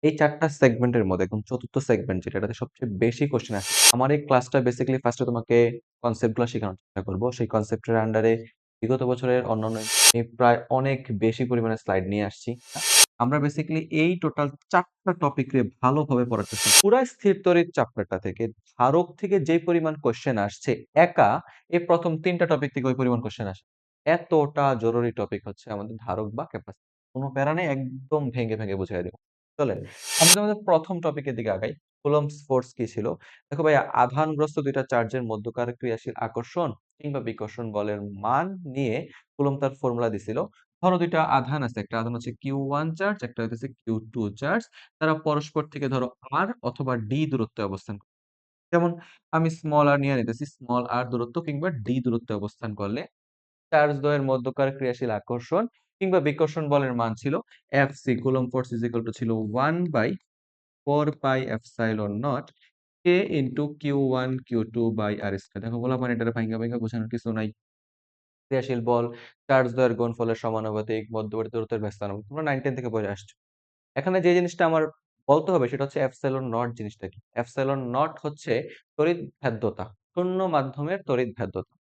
এই ৪ টা সেগমেন্টের মধ্যে একদম ৪র্থ সেগমেন্ট যেটা, এটাতে সবচেয়ে বেশি কোয়েশ্চেন আসে। আমার এই ক্লাসটা বেসিক্যালি ফার্স্ট এ তোমাকে কনসেপ্ট গুলা শেখানোর চেষ্টা করব। সেই কনসেপ্টের আন্ডারে বিগত বছরের অন্যান্য আমি প্রায় অনেক বেশি পরিমাণে স্লাইড নিয়ে আসছি। আমরা বেসিক্যালি এই টোটাল ৪ টা টপিকে ভালোভাবে পড়ার চেষ্টা করব। পুরা স্থির তড়িৎ চ্যাপ্টারটা থেকে ধারক থেকে যেই পরিমাণ কোয়েশ্চেন আসছে, একা এই ১ম ৩ টা টপিক থেকে ওই পরিমাণ কোয়েশ্চেন আসে। এতটা জরুরি টপিক হচ্ছে আমাদের ধারক বা ক্যাপাসিটর। কোন প্যারা নেই, একদম ভেঙে বুঝাইয়া দিব। চলেন আমরা যদি আমাদের ১ম টপিকের দিকে আগাই। কুলম্বস ফোর্স কি ছিল? দেখো ভাইয়া, আধানগ্রস্ত ২ টা চার্জের মধ্যকার ক্রিয়াশীল আকর্ষণ কিংবা বিকর্ষণ বলের মান নিয়ে কুলম্ব তার ফর্মুলা দিছিল। ধরো ২ টা আধান আছে। একটা আধান হচ্ছে Q1 চার্জ, একটা হইতেছে Q2 চার্জ। তারা পরস্পর থেকে ধরো R অথবা D দূরত্বে অবস্থান করে। যেমন আমি স্মল r নিয়ে নিতেছি। স্মল r দূরত্ব কিংবা D দূরত্বে অবস্থান করলে চার্জ দ্বয়ের মধ্যকার ক্রিয়াশীল আকর্ষণ কিংবা বিকর্ষণ বলের মান ছিল Fc, coulomb force is equal to ছিল 1/4 pi epsilon naught K into Q1 Q2 by R square. দেখো বলা মানে এটারে ভাইঙ্গা বোঝানোর কিছু নাই। ক্রিয়াশীল বল চার্জ দ্বয়ের গুণফলের সমানুপাতিক, মধ্যবর্তী দূরত্বের ব্যস্তানুপাতিক। তোমরা 9-10 থেকে পড়ে আসছো। এখানে যে জিনিসটা আমার বলতে হবে সেটা হচ্ছে এপসাইলন নট জিনিসটা কি? এপসাইলন নট হচ্ছে তড়িৎ ভেদ্যতা। শূন্য মাধ্যমের তড়িৎ ভেদ্যতা।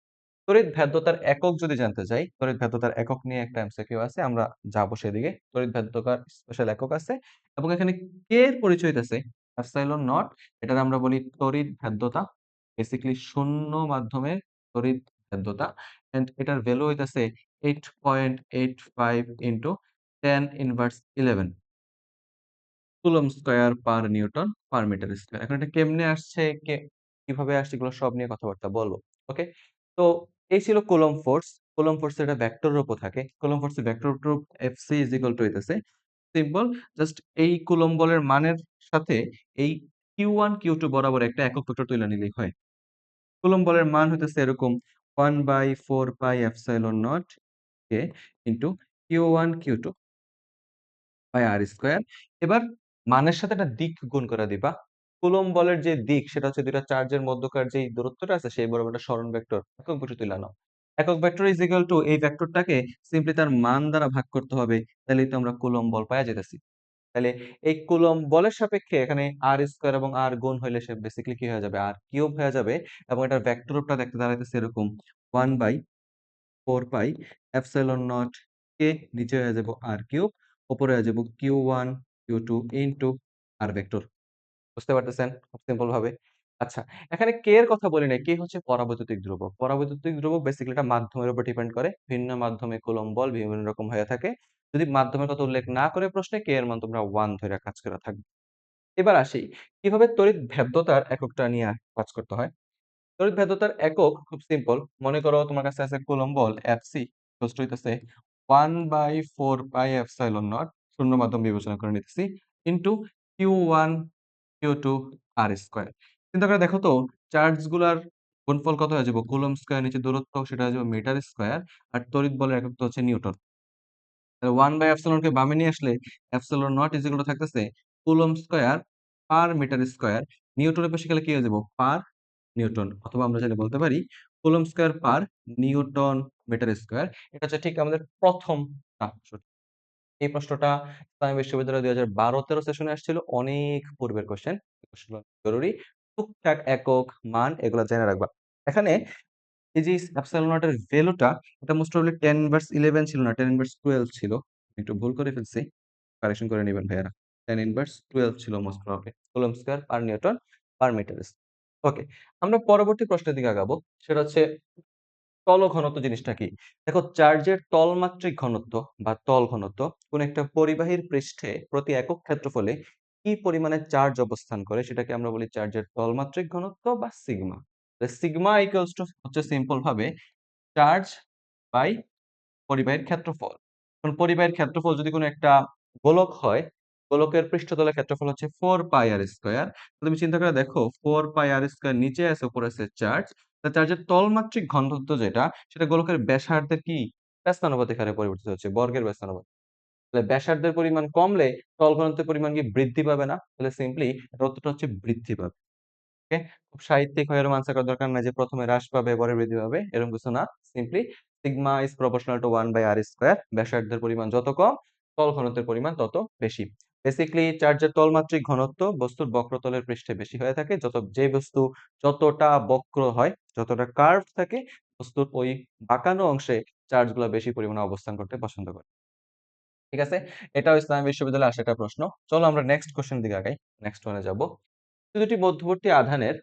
তড়িৎ ভেদ্যতার একক যদি জানতে চাই, তড়িৎ ভেদ্যতার একক নিয়ে একটা এমসিকিউ আছে। আমরা যাবো সেদিকে। তড়িৎ ভেদ্যতার স্পেশাল একক আছে এবং এখানে কে এর পরিচয় হইতেছে এপসাইলন নট। এটার আমরা বলি তড়িৎ ভেদ্যতা। বেসিক্যালি শূন্য মাধ্যমের তড়িৎ ভেদ্যতা। এন্ড এটার ভ্যালু হইতেছে 8.85 into 10 inverse 11 coulomb square per newton per metre square. এখন এটা কেমনে আসছে, কিভাবে আসছে, এগুলো সব নিয়ে কথাবার্তা বলবো। ওকে? তো এই ছিল কুলম্ব ফোর্স। কুলম্ব ফোর্স এটা ভেক্টর রূপও থাকে। কুলম্ব ফোর্সের ভেক্টর রূপ Fc ইজ ইকুয়াল টু হইতেছে সিম্পল জাস্ট এই কুলম্ব বলের মানের সাথে এই Q1 Q2 বরাবর একটা একক ভেক্টর তুইলা নিলেই হয়। কুলম্ব বলের মান হইতেছে এরকম 1/4 pi epsilon naught K into Q1 Q2 by R square. এবার মানের সাথে একটা দিক গুণ করে দিবা। কুলম্ব বলের যে দিক সেটা হচ্ছে ২ টা চার্জের মধ্যকার যেই দূরত্বটা আছে সেই বরাবর একটা সরণ ভেক্টর একক ভেক্টর তুইলা নাও। একক ভেক্টর ইজ ইকুয়াল টু এই ভেক্টরটাকে সিম্পলি তার মান দ্বারা ভাগ করতে হবে। তাইলেই তো আমরা কুলম্ব বল পাইয়া যাইতেছি। তাইলে এই কুলম্ব বলের সাপেক্ষে এখানে আর স্কয়ার এবং আর গুণ হইলে সে বেসিক্যালি কি হয়ে যাবে? আর কিউব হয়ে যাবে এবং এটার ভেক্টর রূপটা দেখতে দাঁড়াইতেছে এরকম 1/4 পাই এপসাইলন নট কে, নিচে হয়ে যাব আর কিউব, উপরে হয়ে যাব Q1 Q2 ইনটু আর ভেক্টর। বুঝতে পারতেছেন? খুব সিম্পল ভাবে। আচ্ছা, এখানে কে এর কথা বলি নাই। কে হচ্ছে পরাবৈদ্যুতিক ধ্রুবক। পরাবৈদ্যুতিক ধ্রুবক বেসিক্যালি এটা মাধ্যমের উপর ডিপেন্ড করে। ভিন্ন মাধ্যমে কুলম্ব বল বিভিন্ন রকম হয়ে থাকে। যদি মাধ্যমের কথা উল্লেখ না করে প্রশ্নে কে এর মান তোমরা 1 ধইরা কাজ কইরা থাকবে। এবার আসি কিভাবে তড়িৎ ভেদ্যতার এককটা নিয়ে কাজ করতে হয়। তড়িৎ ভেদ্যতার একক খুব সিম্পল। মনে করো তোমার কাছে আছে কুলম্ব বল Fc ইকুয়ালস টু হইতেছে 1/4 পাই এপসাইলন নট, শূন্য মাধ্যম বিবেচনা করে নিতেছি, ইনটু Q1 Q2 আর স্কয়ার। চিন্তা করে দেখো তো চার্জ গুলার গুণফল কত হয়ে যাবে? কুলম্ব স্কয়ার নিচে দূরত্ব সেটা হয়ে যাবে মিটার স্কয়ার আর তড়িৎ বলের একক তো হচ্ছে নিউটন। তাহলে 1/এপসিলন কে বামে নিয়ে আসলে epsilon not is equal to থাকতেছে coulomb square per metre square. নিউটনের পাশে গেলে কি হয়ে যাব? পার নিউটন, অথবা আমরা চাইলে বলতে পারি coulomb square per newton metre square. এটা হচ্ছে ঠিক আমাদের প্রথম প্রশ্ন। এই প্রশ্নটা ইসলামী বিশ্ববিদ্যালয় ২০১২-১৩ সেশনে আসছিল। অনেক পূর্বের কোয়েশ্চেন। প্রশ্ন জরুরি। টুকটাক একক, মান এগুলা জেনে রাখবা। এখানে এই যে এপসাইলন নট এর ভ্যালুটা এটা মোস্ট প্রবাবলি 10 ইনভার্স 11 ছিল না, 10 ইনভার্স 12 ছিল। একটু ভুল করে ফেলছি। কারেকশন করে নিবেন ভাইয়ারা। 10 ইনভার্স 12 ছিল most probably. Coulomb square per newton per metre square. Okay. আমরা পরবর্তী প্রশ্নের দিকে আগাবো। সেটা হচ্ছে তল ঘনত্ব জিনিসটা কি? দেখো চার্জের তলমাত্রিক ঘনত্ব বা তল ঘনত্ব কোন একটা পরিবাহীর পৃষ্ঠে প্রতি একক ক্ষেত্রফলে কি পরিমাণে চার্জ অবস্থান করে সেটাকে আমরা বলি চার্জের তলমাত্রিক ঘনত্ব বা সিগমা। সিগমা ইকুয়ালস টু হচ্ছে সিম্পল ভাবে চার্জ বাই পরিবাহীর ক্ষেত্রফল। এখন পরিবাহীর ক্ষেত্রফল যদি কোনো একটা গোলক হয়, গোলকের পৃষ্ঠতলের ক্ষেত্রফল হচ্ছে 4 পাই আর স্কয়ার। তুমি চিন্তা করে দেখো 4 পাই আর স্কয়ার নিচে আছে, উপরে আছে চার্জ। চার্জের তলমাত্রিক ঘনত্ব যেটা সেটা গোলকের ব্যাসার্ধের কি ব্যস্তানুপাতিক হারে পরিবর্তিত হচ্ছে, বর্গের ব্যস্তানুপাতিক। তাহলে ব্যাসার্ধের পরিমাণ কমলে তল ঘনত্বের পরিমাণ কি বৃদ্ধি পাবে না? তাহলে সিম্পলি দূরত্বটা হচ্ছে বৃদ্ধি পাবে। ওকে? খুব সাহিত্যিক হয়ে এরকম আনসার করার দরকার নাই যে প্রথমে হ্রাস পাবে পরে বৃদ্ধি পাবে, এরকম কিছু না। Simply sigma is proportional to 1/r square. ব্যাসার্ধের পরিমাণ যত কম তল ঘনত্বের পরিমাণ তত বেশি। বেসিক্যালি চার্জের তলমাত্রিক ঘনত্ব বস্তুর বক্রতলের পৃষ্ঠে বেশি হয়ে থাকে। যে বস্তু যতটা বক্র হয়, যতটা কার্ভ থাকে, বস্তুর ওই বাঁকানো অংশে চার্জগুলা বেশি পরিমাণে অবস্থান করতে পছন্দ করে। ঠিক আছে? এটাও ইসলামী বিশ্ববিদ্যালয়ে আসা একটা প্রশ্ন। চলো আমরা নেক্সট কোয়েশ্চেন এর দিকে আগাই। নেক্সট ওয়ানে যাব। দুটি মধ্যবর্তী আধানের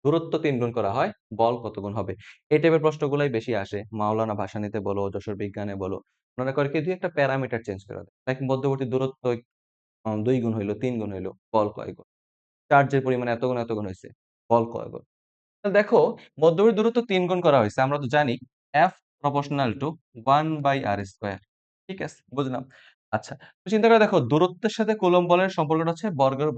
দূরত্ব ৩ গুণ করা হয়, বল কত গুণ হবে? এই টাইপের প্রশ্নগুলাই বেশি আসে। মাওলানা ভাসানীতে বলো, যশোর বিজ্ঞানে বলো। মনে করে কি ২ একটা প্যারামিটার চেঞ্জ করে দেয়। লাইক মধ্যবর্তী দূরত্ব ২ গুণ হইলো, ৩ গুণ হইলো, বল কয় গুণ? চার্জের পরিমাণ এত গুণ হইছে, বল কয় গুণ? তো দেখো মধ্যবর্তী দূরত্ব ৩ গুণ করা হইছে। আমরা তো জানি F proportional to 1/r square. ঠিক আছে? বুঝলাম। আচ্ছা। তো চিন্তা করে দেখো দূরত্বের সাথে কুলম্ব বলের সম্পর্কটা হচ্ছে বর্গের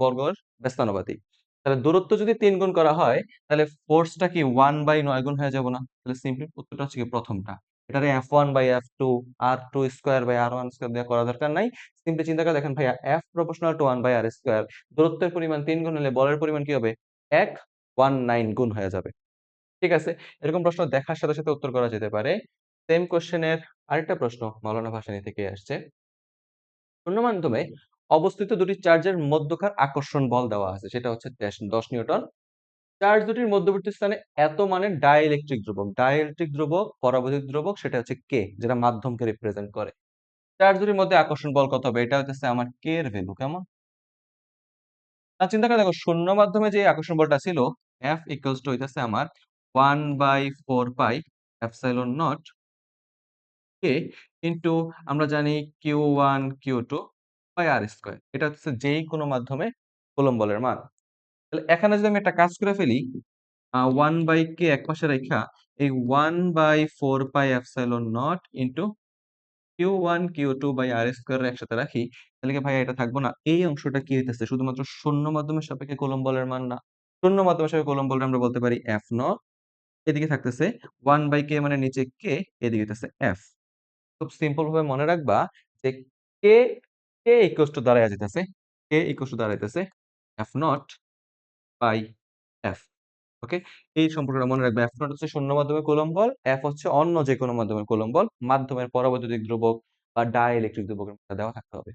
ব্যস্তানুপাতিক। তাহলে দূরত্ব যদি ৩ গুণ করা হয়, তাহলে ফোর্সটা কি 1/9 গুণ হয়ে যাবে না? তাহলে সিম্পলি উত্তরটা হচ্ছে কি প্রথমটা। এটারে F1/F2 R2 square by R1 square দিয়ে করার দরকার নাই। সিম্পলি চিন্তা করে দেখেন ভাইয়া F proportional to 1/r square দূরত্বের পরিমাণ ৩ গুণ হলে বলের পরিমাণ কি হবে? 119 গুণ হয়ে যাবে। ঠিক আছে? এরকম প্রশ্ন দেখার সাথে উত্তর করা যেতে পারে। সেম কোয়েশ্চেন এর আরেকটা প্রশ্ন মাওলানা ভাসানী থেকে আসছে। শূন্য মাধ্যমে অবস্থিত দুটি চার্জের মধ্যকার আকর্ষণ বল দেওয়া আছে। সেটা হচ্ছে ১০ নিউটন। চার্জ দুটির মধ্যবর্তী স্থানে এত মানের ডাইইলেকট্রিক ধ্রুবক। ডাইইলেকট্রিক ধ্রুবক, পরাবৈদ্যুতিক ধ্রুবক সেটা হচ্ছে কে, যেটা মাধ্যমকে রিপ্রেজেন্ট করে। চার্জ দুটির মধ্যে আকর্ষণ বল কত হবে? এটা হইতেছে আমার কে এর ভ্যালু। কেমন? চিন্তা করে দেখো শূন্য মাধ্যমে যে আকর্ষণ বলটা ছিল F ইকুয়ালস টু হইতেছে আমার 1/4 pi epsilon naught K into আমরা জানি Q1 Q2 by R square. এটা হচ্ছে যেই কোনো মাধ্যমে কুলম্ব বলের মান। তাহলে এখানে যদি আমি একটা কাজ করে ফেলি 1/k একপাশে রাইখা এই 1/4 pi epsilon naught into Q1 Q2 by R square একসাথে রাখি, তাহলে কি ভাইয়া এটা থাকবো না? এই অংশটা কি হইতেছে? শুধুমাত্র শূন্য মাধ্যমের সাপেক্ষে কুলম্ব বলের মান না। শূন্য মাধ্যমের সাপেক্ষে কুলম্ব বলটা আমরা বলতে পারি F নট। এদিকে থাকতেছে 1/k মানে নিচে K, এদিকে হইতেছে F। খুব সিম্পল ভাবে মনে রাখবা যে কে কে ইকুয়ালস টু দাঁড়ায়া যাইতেছে কে ইকুয়ালস টু দাঁড়াইতেছে F not by F. Okay, এই সম্পর্কটা মনে রাখবে। এফ নট হচ্ছে শূন্য মাধ্যমের কুলম্ব বল, এফ হচ্ছে অন্য যে কোনো মাধ্যমের কুলম্ব বল, মাধ্যমের পরাবৈদ্যুতিক ধ্রুবক বা ডাইইলেকট্রিক ধ্রুবকের মধ্যে দেওয়া থাকতে হবে।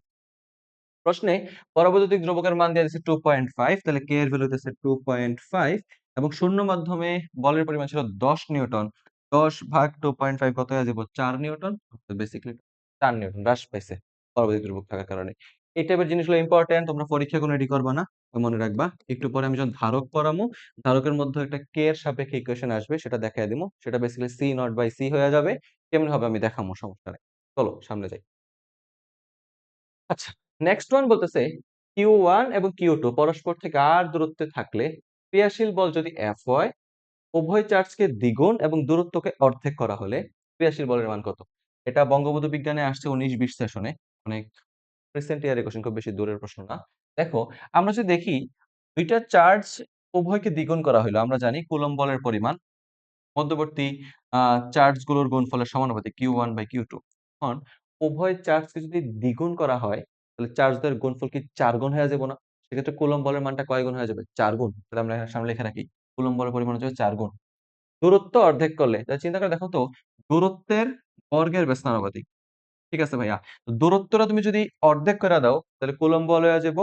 প্রশ্নে পরাবৈদ্যুতিক ধ্রুবকের মান দেয়া আছে 2.5, তাহলে কে এর ভ্যালু হইতেছে 2.5 এবং শূন্য মাধ্যমে বলের পরিমাণ ছিল 10 নিউটন। 10 ভাগ 2.5 কত হয়ে যাবে? 4 নিউটন। বেসিক্যালি 4 নিউটন হ্রাস পাইছে পরাবৈদ্যুতিক ধ্রুবক থাকার কারণে। এই টাইপের জিনিসগুলো ইম্পোর্টেন্ট, তোমরা পরীক্ষা কোনো রেডি করবা না। মনে রাখবা। একটু পরে আমি যখন ধারক পড়ামু, ধারকের মধ্যে একটা কে এর সাপেক্ষে ইকুয়েশন আসবে সেটা দেখাইয়া দিমু। সেটা basically C naught by C হয়ে যাবে। কেমনে হবে আমি দেখামু, সমস্যা নাই। চলো সামনে যাই। আচ্ছা, নেক্সট ওয়ান বলতেছে Q1 এবং Q2 পরস্পর থেকে আর দূরত্বে থাকলে ক্রিয়াশীল বল যদি F হয়, উভয় চার্জকে দ্বিগুণ এবং দূরত্বকে অর্ধেক করা হলে ক্রিয়াশীল বলের মান কত? এটা বঙ্গবন্ধু বিজ্ঞানে আসছে ১৯-২০ সেশনে। অনেক রিসেন্ট ইয়ারের কোয়েশ্চেন, খুব বেশি দূরের প্রশ্ন না। দেখো, আমরা যদি দেখি ২ টা চার্জ উভয়কে দ্বিগুণ করা হইলো। আমরা জানি কুলম্ব বলের পরিমাণ মধ্যবর্তী আ চার্জগুলোর গুণফলের সমানুপাতিক Q1/Q2। এখন উভয় চার্জকে যদি দ্বিগুণ করা হয়, তাহলে চার্জদের গুণফল কি ৪ গুণ হয়ে যাবে না? সেক্ষেত্রে কুলম্ব বলের মানটা কয় গুণ হয়ে যাবে? ৪ গুণ। তাহলে আমরা এখানে সামনে লিখে রাখি। কুলম্ব বলের পরিমাণ হচ্ছে ৪ গুণ। দূরত্ব অর্ধেক করলে, তাহলে চিন্তা করে দেখো তো দূরত্বের বর্গের ব্যস্তানুপাতিক। ঠিক আছে ভাইয়া? তো দূরত্বটা তুমি যদি অর্ধেক করে দাও, তাহলে কুলম্ব বল হয়ে যাবো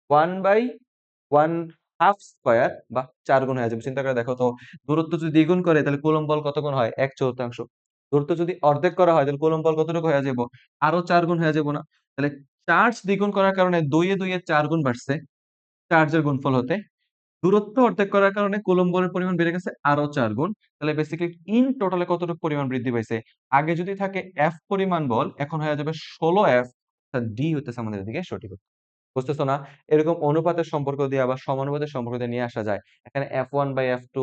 1/1/2 স্কয়ার বা ৪ গুণ হয়ে যাবে। চিন্তা করে দেখো তো দূরত্ব যদি দ্বিগুণ করে তাহলে কুলম্ব বল কত গুণ হয়? ১/৪। দূরত্ব যদি অর্ধেক করা হয় তাহলে কুলম্ব বল কতটুকু হয়ে যাবো? আরো ৪ গুণ হয়ে যাবো না? তাহলে চার্জ দ্বিগুণ করার কারণে ২ এ ২ এ ৪ গুণ বাড়ছে চার্জের গুণফল হতে। দূরত্ব অর্ধেক করার কারণে কুলম্ব বলের পরিমাণ বেড়ে গেছে আরো ৪ গুণ। তাহলে বেসিক্যালি ইন টোটাল এ কতটুকু পরিমাণ বৃদ্ধি পাইছে? আগে যদি থাকে F পরিমাণ বল, এখন হয়ে যাবে ১৬F, অর্থাৎ ডি হইতেছে আমাদের এদিকে সঠিক উত্তর। বুঝতেছো না? এরকম অনুপাতের সম্পর্ক দিয়ে আবার সমানুপাতের সম্পর্ক দিয়ে নিয়ে আসা যায়। এখানে F1/F2,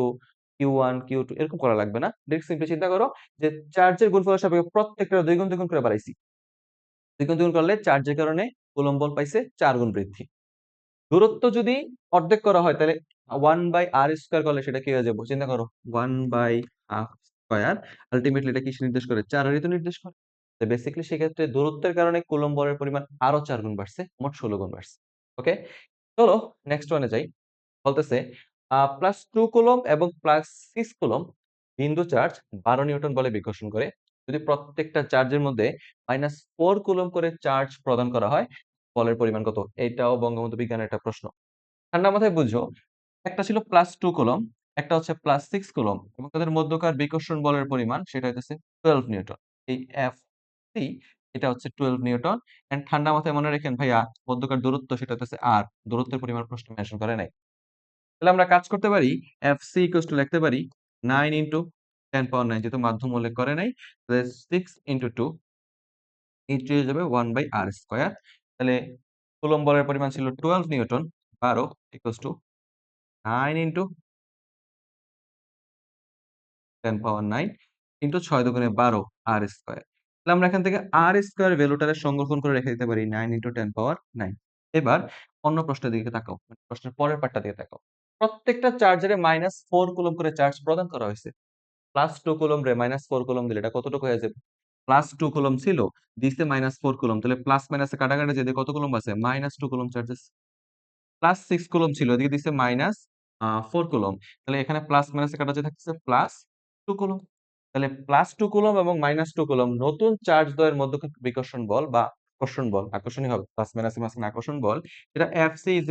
Q1, Q2 এরকম করা লাগবে না। ডিরেক্ট সিম্পলি চিন্তা করো যে চার্জের গুণফলের সাপেক্ষে প্রত্যেকটা ২ গুণ, ২ গুণ করে বাড়াইছি। ২ গুণ, ২ গুণ করলে চার্জের কারণে কুলম্ব বল পাইছে ৪ গুণ বৃদ্ধি। দূরত্ব যদি অর্ধেক করা হয় তাহলে 1/r স্কয়ার করলে সেটা কি হয়ে যাবে? চিন্তা করো 1/2 স্কয়ার আল্টিমেটলি এটা কিসে নির্দেশ করে? ৪ এরই তো নির্দেশ করে। তো বেসিক্যালি সেক্ষেত্রে দূরত্বের কারণে কুলম্ব বলের পরিমাণ আরো ৪ গুণ বাড়ছে। মোট ১৬ গুণ বাড়ছে। ওকে? চলো নেক্সট ওয়ানে যাই। বলতেছে +2 কুলম্ব এবং +6 কুলম্ব বিন্দু চার্জ ১২ নিউটন বলে বিকর্ষণ করে। যদি প্রত্যেকটা চার্জের মধ্যে -4 কুলম্ব করে চার্জ প্রদান করা হয়, বলের পরিমাণ কত? এইটাও বঙ্গবন্ধু বিজ্ঞানের একটা প্রশ্ন। ঠান্ডা মাথায় বুঝো, একটা ছিল +2 কুলম্ব, একটা হচ্ছে +6 কুলম্ব এবং তাদের মধ্যকার বিকর্ষণ বলের পরিমাণ সেটা হইতেছে 12 নিউটন। এই Fc এটা হচ্ছে 12 নিউটন। অ্যান্ড ঠান্ডা মাথায় মনে রাখেন ভাইয়া মধ্যকার দূরত্ব সেটা হইতেছে r, দূরত্বের পরিমাণ প্রশ্নে মেনশন করে নাই। তাহলে আমরা কাজ করতে পারি Fc লিখতে পারি 9 × 10 পাওয়ার 9 যেহেতু মাধ্যম উল্লেখ করে নাই। তাহলে 6 × 2 ইন্টু হয়ে যাবে 1/r²। তাহলে কুলম্ব বলের পরিমাণ ছিল 12 নিউটন, 12 9 × 10 পাওয়ার 9 ইন্টু ৬ দুগুণে 12 r²। তাহলে আমরা এখান থেকে r² ভ্যালুটারে সংরক্ষণ করে রেখে দিতে পারি 9 × 10 পাওয়ার 9। এবার অন্য প্রশ্নের দিকে তাকাও। প্রশ্নের পরের পার্টটা দিকে তাকাও। প্রত্যেকটা চার্জারে -4 কুলম্ব করে চার্জ প্রদান করা হইছে। +2 কুলম্ব রে -4 কুলম্ব দিলে এটা কতটুকু হয়ে যাবে? +2 কুলম্ব ছিল, দিছে -4 কুলম্ব। তাহলে প্লাস মাইনাসে কাটাকাটি যেয়ে কত কুলম্ব আছে? -2 কুলম্ব চার্জ আছে। +6 কুলম্ব ছিল, এদিকে দিছে -4 কুলম্ব। তাহলে এখানে প্লাস মাইনাসে কাটা যে থাকতেছে +2 কুলম্ব। তাহলে +2 কুলম্ব এবং -2 কুলম্ব নতুন চার্জ দ্বয়ের মধ্যকার বিকর্ষণ বল বা আকর্ষণ বল, আকর্ষণই হবে। প্লাস মাইনাসের মাঝখানে আকর্ষণ বল। এটা Fc =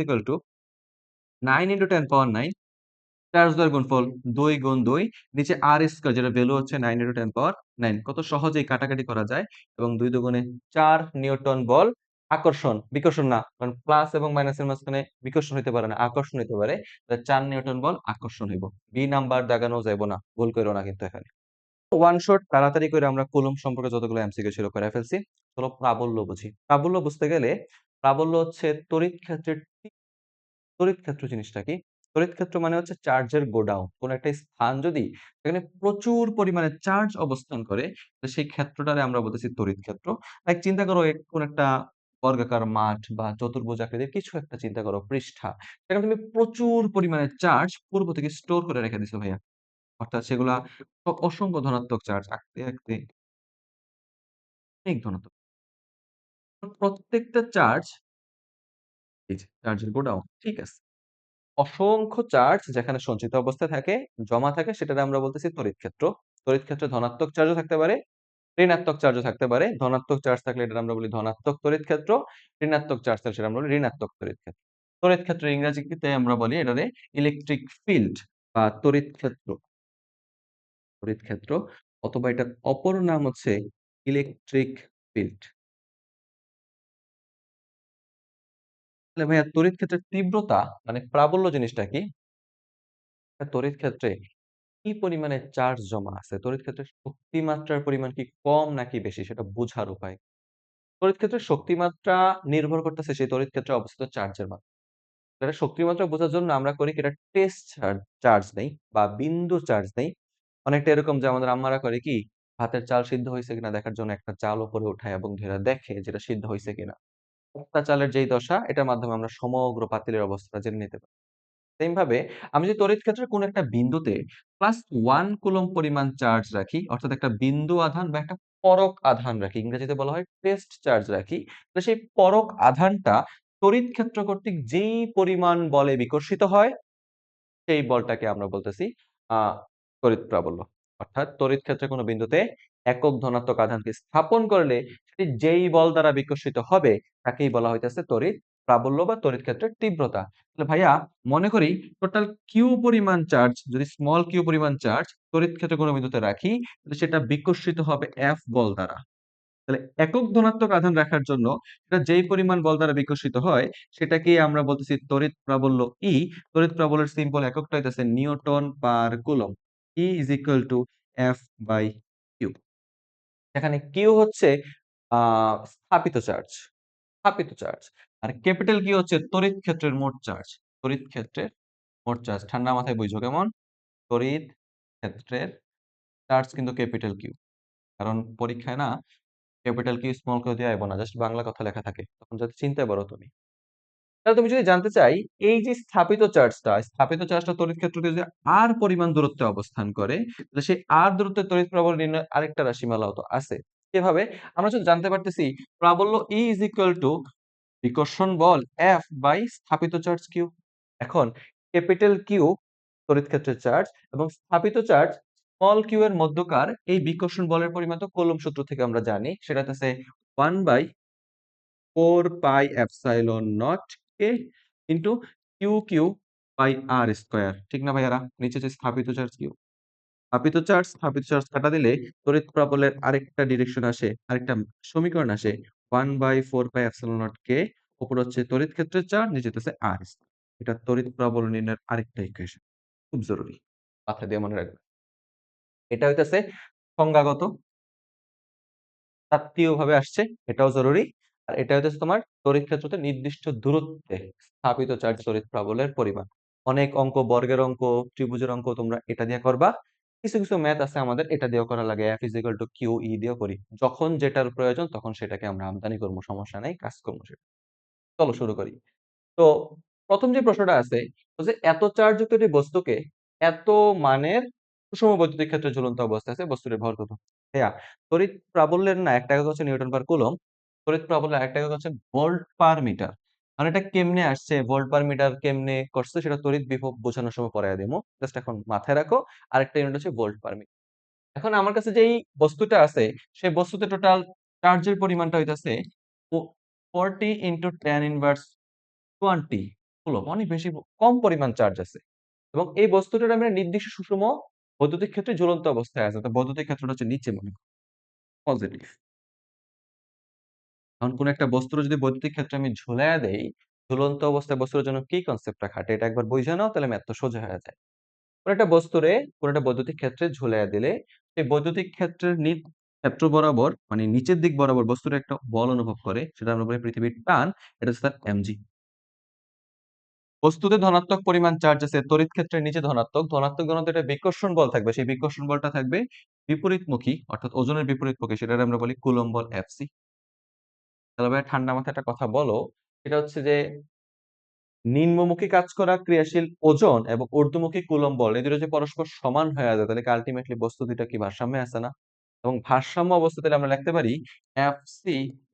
9 × 10 পাওয়ার 9 চার্জ দ্বয়ের গুণফল ২ গুণ ২ নিচে r² যেটা ভ্যালু হচ্ছে 9 × 10 পাওয়ার 9 কত সহজেই কাটাকাটি করা যায় এবং ২ দুগুণে ৪ নিউটন বল আকর্ষণ, বিকর্ষণ না। কারণ প্লাস এবং মাইনাসের মাঝখানে বিকর্ষণ হইতে পারে না, আকর্ষণ হইতে পারে। তাহলে ৪ নিউটন বল আকর্ষণ হইব। বি নাম্বার দাগানো যাইব না। ভুল কইরো না কিন্তু এখানে। ওয়ান শট তাড়াতাড়ি করে আমরা কুলম্ব সম্পর্কে যতগুলো এমসিকিউ ছিল করে ফেলছি। চলো প্রাবল্য বুঝি। প্রাবল্য বুঝতে গেলে প্রাবল্য হচ্ছে তড়িৎ ক্ষেত্রের তড়িৎ ক্ষেত্র জিনিসটা কি? তড়িৎ ক্ষেত্র মানে হচ্ছে চার্জের গোডাউন। কোন একটা স্থান যদি সেখানে প্রচুর পরিমাণে চার্জ অবস্থান করে, তো সেই ক্ষেত্রটারে আমরা বলতেছি তড়িৎ ক্ষেত্র। লাইক চিন্তা করো কোন একটা বর্গাকার মাঠ বা চতুর্ভুজ আকৃতির কিছু একটা চিন্তা করো পৃষ্ঠা। সেখানে তুমি প্রচুর পরিমাণে চার্জ পূর্ব থেকে স্টোর করে রেখে দিছো ভাইয়া। অর্থাৎ সেগুলা অসংখ্য ধনাত্মক চার্জ আঁকতে, আঁকতে অনেক ধনাত্মক। প্রত্যেকটা চার্জ এই যে চার্জের গোডাউন, ঠিক আছে? অসংখ্য চার্জ যেখানে সঞ্চিত অবস্থায় থাকে, জমা থাকে সেটারে আমরা বলতেছি তড়িৎ ক্ষেত্র। তড়িৎ ক্ষেত্রে ধনাত্মক চার্জও থাকতে পারে, ঋণাত্মক চার্জও থাকতে পারে। ধনাত্মক চার্জ থাকলে এটার আমরা বলি ধনাত্মক তড়িৎ ক্ষেত্র, ঋণাত্মক চার্জ থাকলে সেটা আমরা বলি ঋণাত্মক তড়িৎ ক্ষেত্র। তড়িৎ ক্ষেত্রের ইংরেজিতে আমরা বলি এটারে ইলেকট্রিক ফিল্ড বা তড়িৎ ক্ষেত্র, তড়িৎ ক্ষেত্র অথবা এটার অপর নাম হচ্ছে ইলেকট্রিক ফিল্ড। তাহলে ভাইয়া তড়িৎ ক্ষেত্রের তীব্রতা মানে প্রাবল্য জিনিসটা কি? তড়িৎ ক্ষেত্রে কি পরিমাণে চার্জ জমা আছে, তড়িৎ ক্ষেত্রের শক্তিমাত্রার পরিমাণ কি কম নাকি বেশি সেটা বোঝার উপায়। তড়িৎ ক্ষেত্রের শক্তিমাত্রা নির্ভর করতেছে সেই তড়িৎ ক্ষেত্রে অবস্থিত চার্জের মান। এটা শক্তিমাত্রা বোঝার জন্য আমরা করি কি এটা টেস্ট চার্জ নেই বা বিন্দু চার্জ নেই। অনেকটা এরকম যে আমাদের আম্মারা করে কি ভাতের চাল সিদ্ধ হইছে কিনা দেখার জন্য একটা চাল উপরে উঠায় এবং ধইরা দেখে যেটা সিদ্ধ হইছে কিনা। একটা চালের যেই দশা এটার মাধ্যমে আমরা সমগ্র পাতিলের অবস্থাটা জেনে নিতে পারি। সেম ভাবে আমি যদি তড়িৎ ক্ষেত্রের কোন একটা বিন্দুতে +1 কুলম্ব পরিমাণ চার্জ রাখি, অর্থাৎ একটা বিন্দু আধান বা একটা পরক আধান রাখি, ইংরেজিতে বলা হয় টেস্ট চার্জ রাখি, তাহলে সেই পরক আধানটা তড়িৎ ক্ষেত্র কর্তৃক যেই পরিমাণ বলে বিকর্ষিত হয় সেই বলটাকে আমরা বলতেছি আ তড়িৎ প্রাবল্য। অর্থাৎ তড়িৎ ক্ষেত্রে কোন বিন্দুতে একক ধনাত্মক আধানকে স্থাপন করলে সেটি যেই বল দ্বারা বিকর্ষিত হবে তাকেই বলা হইতেছে তড়িৎ প্রাবল্য বা তড়িৎ ক্ষেত্রের তীব্রতা। তাহলে ভাইয়া মনে করি টোটাল কিউ পরিমাণ চার্জ যদি স্মল কিউ পরিমাণ চার্জ তড়িৎ ক্ষেত্রে কোন বিন্দুতে রাখি তাহলে সেটা বিকর্ষিত হবে এফ বল দ্বারা। তাহলে একক ধনাত্মক আধান রাখার জন্য সেটা যেই পরিমাণ বল দ্বারা বিকশিত হয় সেটাকেই আমরা বলতেছি তড়িৎ প্রাবল্য ই। তড়িৎ প্রাবল্যের সিম্বল এককটা হইতেছে নিউটন পার কুলম্ব। E = F/Q। এখানে কিউ হচ্ছে স্থাপিত চার্জ, স্থাপিত চার্জ। আর ক্যাপিটাল কিউ হচ্ছে তড়িৎ ক্ষেত্রের মোট চার্জ। তড়িৎ ক্ষেত্রের মোট চার্জ ঠান্ডা মাথায় বুঝো কেমন? তড়িৎ ক্ষেত্রের চার্জ কিন্তু ক্যাপিটাল কিউ। কারণ পরীক্ষায় না ক্যাপিটাল কিউ স্মল কিউ দিয়ে আইব না। জাস্ট বাংলা কথা লেখা থাকে। তখন যাতে চিনতে পারো তুমি। তাহলে তুমি যদি জানতে চাই এই যে স্থাপিত চার্জটা তড়িৎ ক্ষেত্রকে যদি r পরিমাণ দূরত্বে অবস্থান করে, তাহলে সেই r দূরত্বের তড়িৎ প্রাবল্য নির্ণয় আরেকটা রাশিমালাও তো আছে। কিভাবে? আমরা যদি জানতে পারতেছি প্রাবল্য E = বিকর্ষণ বল F বাই স্থাপিত চার্জ Q। এখন ক্যাপিটাল কিউ তড়িৎ ক্ষেত্রের চার্জ এবং স্থাপিত চার্জ স্মল কিউ এর মধ্যকার এই বিকর্ষণ বলের পরিমাণ তো কুলম্ব সূত্র থেকে আমরা জানি। সেটা হচ্ছে 1/√m²। 4 pi epsilon naught K into Q Q by R square. ঠিক না ভাইয়ারা? নিচে যে স্থাপিত চার্জ কাটা দিলে তড়িৎ প্রাবল্যের আরেকটা ডিরেকশন আসে, আরেকটা সমীকরণ আসে 1/4 পাই এপসাইলন নট কে। উপরে হচ্ছে তড়িৎ ক্ষেত্রের চার্জ, নিচে হচ্ছে আর স্কয়ার। এটা তড়িৎ প্রাবল্য নির্ণয়ের আরেকটা ইকুয়েশন। খুব জরুরি। মাথা দিয়ে মনে রাখবেন। এটা হইতেছে সংজ্ঞাগত, তাত্ত্বীয়ভাবে আসছে, এটাও জরুরি। আর এটা হইতেছে তোমার তড়িৎ ক্ষেত্রতে নির্দিষ্ট দূরত্বে স্থাপিত চার্জ তড়িৎ প্রাবল্যের পরিমাণ। অনেক অঙ্ক, বর্গের অঙ্ক, ত্রিভুজের অঙ্ক তোমরা এটা দিয়ে করবা। কিছু কিছু ম্যাথ আছে আমাদের এটা দিয়েও করা লাগে। F is equal to Q E দিয়েও করি। যখন যেটার প্রয়োজন তখন সেটাকে আমরা আমদানি করবো, সমস্যা নাই, কাজ করবো সেটা। চলো শুরু করি। তো ১ম যে প্রশ্নটা আছে, যে এত চার্জযুক্ত একটি বস্তুকে এত মানের সুষম বৈদ্যুতিক ক্ষেত্রে ঝুলন্ত অবস্থায় আছে, বস্তুটির ভর কত? ভাইয়া, তড়িৎ প্রাবল্যের না একটা একক হচ্ছে নিউটন পার কুলম্ব, তড়িৎ প্রাবল্যের আরেকটা একক হচ্ছে ভোল্ট পার মিটার। আর এটা কেমনে আসছে, ভোল্ট পার মিটার কেমনে করছে সেটা তড়িৎ বিভব বোঝানোর সময় পড়াইয়া দিমু। জাস্ট এখন মাথায় রাখো। আরেকটা ইউনিট হচ্ছে ভোল্ট পার মিটার। এখন আমার কাছে যেই বস্তুটা আছে, সেই বস্তুতে টোটাল চার্জের পরিমাণটা হইতাছে 40 ইনটু tan ইনভার্স 20 কুলম্ব। অনেক বেশি কম পরিমাণ চার্জ আছে। এবং এই বস্তুটার আমরা নির্দিষ্ট সুষম বৈদ্যুতিক ক্ষেত্রে ঝুলন্ত অবস্থায় আছে। তো বৈদ্যুতিক ক্ষেত্রটা হচ্ছে নিচে মনে করো, পজিটিভ। এখন কোন একটা বস্তুর যদি বৈদ্যুতিক ক্ষেত্রে আমি ঝুলাইয়া দেই, ঝুলন্ত অবস্থায় বস্তুর জন্য কি কনসেপ্টটা খাটে এটা একবার বুঝে নাও, তাহলে ম্যাথ তো সোজা হয়ে যায়। কোন একটা বস্তুরে কোন একটা বৈদ্যুতিক ক্ষেত্রে ঝুলাইয়া দিলে সেই বৈদ্যুতিক ক্ষেত্রের ক্ষেত্র বরাবর মানে নিচের দিক বরাবর বস্তুর একটা বল অনুভব করে, সেটা আমরা বলি পৃথিবীর টান। এটা হচ্ছে তার mg। বস্তুতে ধনাত্মক পরিমাণ চার্জ আছে, তড়িৎ ক্ষেত্রের নিচে ধনাত্মক, ধনাত্মক ঘনত্বে একটা বিকর্ষণ বল থাকবে, সেই বিকর্ষণ বলটা থাকবে বিপরীতমুখী, অর্থাৎ ওজনের বিপরীতমুখী, সেটাকে আমরা বলি কুলম্ব বল Fc। তাহলে ভাই ঠান্ডা মাথায় একটা কথা বলো, সেটা হচ্ছে যে নিম্নমুখী কাজ করা ক্রিয়াশীল ওজন এবং ঊর্ধ্বমুখী কুলম্ব বল এই দুটো যে পরস্পর সমান হয়ে যায়, তাহলে আলটিমেটলি বস্তু দুইটা কি ভারসাম্যে আছে না? এবং ভারসাম্য অবস্থাতে আমরা লিখতে পারি Fc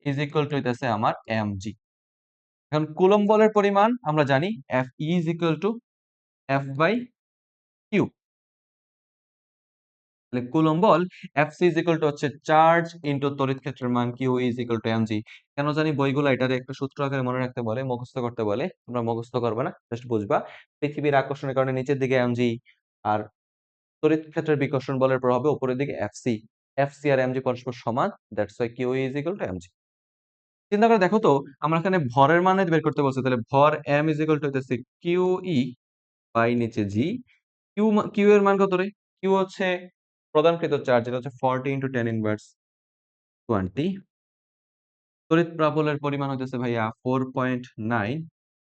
ইজ ইকুয়াল টু হইতাছে আমার mg। এখন কুলম্ব বলের পরিমাণ আমরা জানি Fe is equal to F by Q. তাহলে কুলম্ব বল Fc ইজ ইকুয়াল টু হচ্ছে চার্জ ইনটু তড়িৎ ক্ষেত্রের মান Q is equal to mg। কেন জানি বইগুলো এটারে একটা সূত্র আকারে মনে রাখতে বলে, মুখস্থ করতে বলে। তোমরা মুখস্থ করবে না, জাস্ট বুঝবা। পৃথিবীর আকর্ষণের কারণে নিচের দিকে mg, আর তড়িৎ ক্ষেত্রের বিকর্ষণ বলের প্রভাবে উপরের দিকে Fc। Fc আর mg পরস্পর সমান, that's why Q is equal to mg। চিন্তা করে দেখো তো, আমরা এখানে ভরের মান বের করতে বলছি, তাহলে ভর m ইজ ইকুয়াল টু হইতেছে কিউ ই বাই নিচে জি। কিউ এর মান কত রে? কিউ হচ্ছে প্রদানকৃত চার্জ, যেটা হচ্ছে 40 ইনটু 10 ইনভার্স 20। তড়িৎ প্রাবল্যের পরিমাণ হইতেছে ভাইয়া 4.9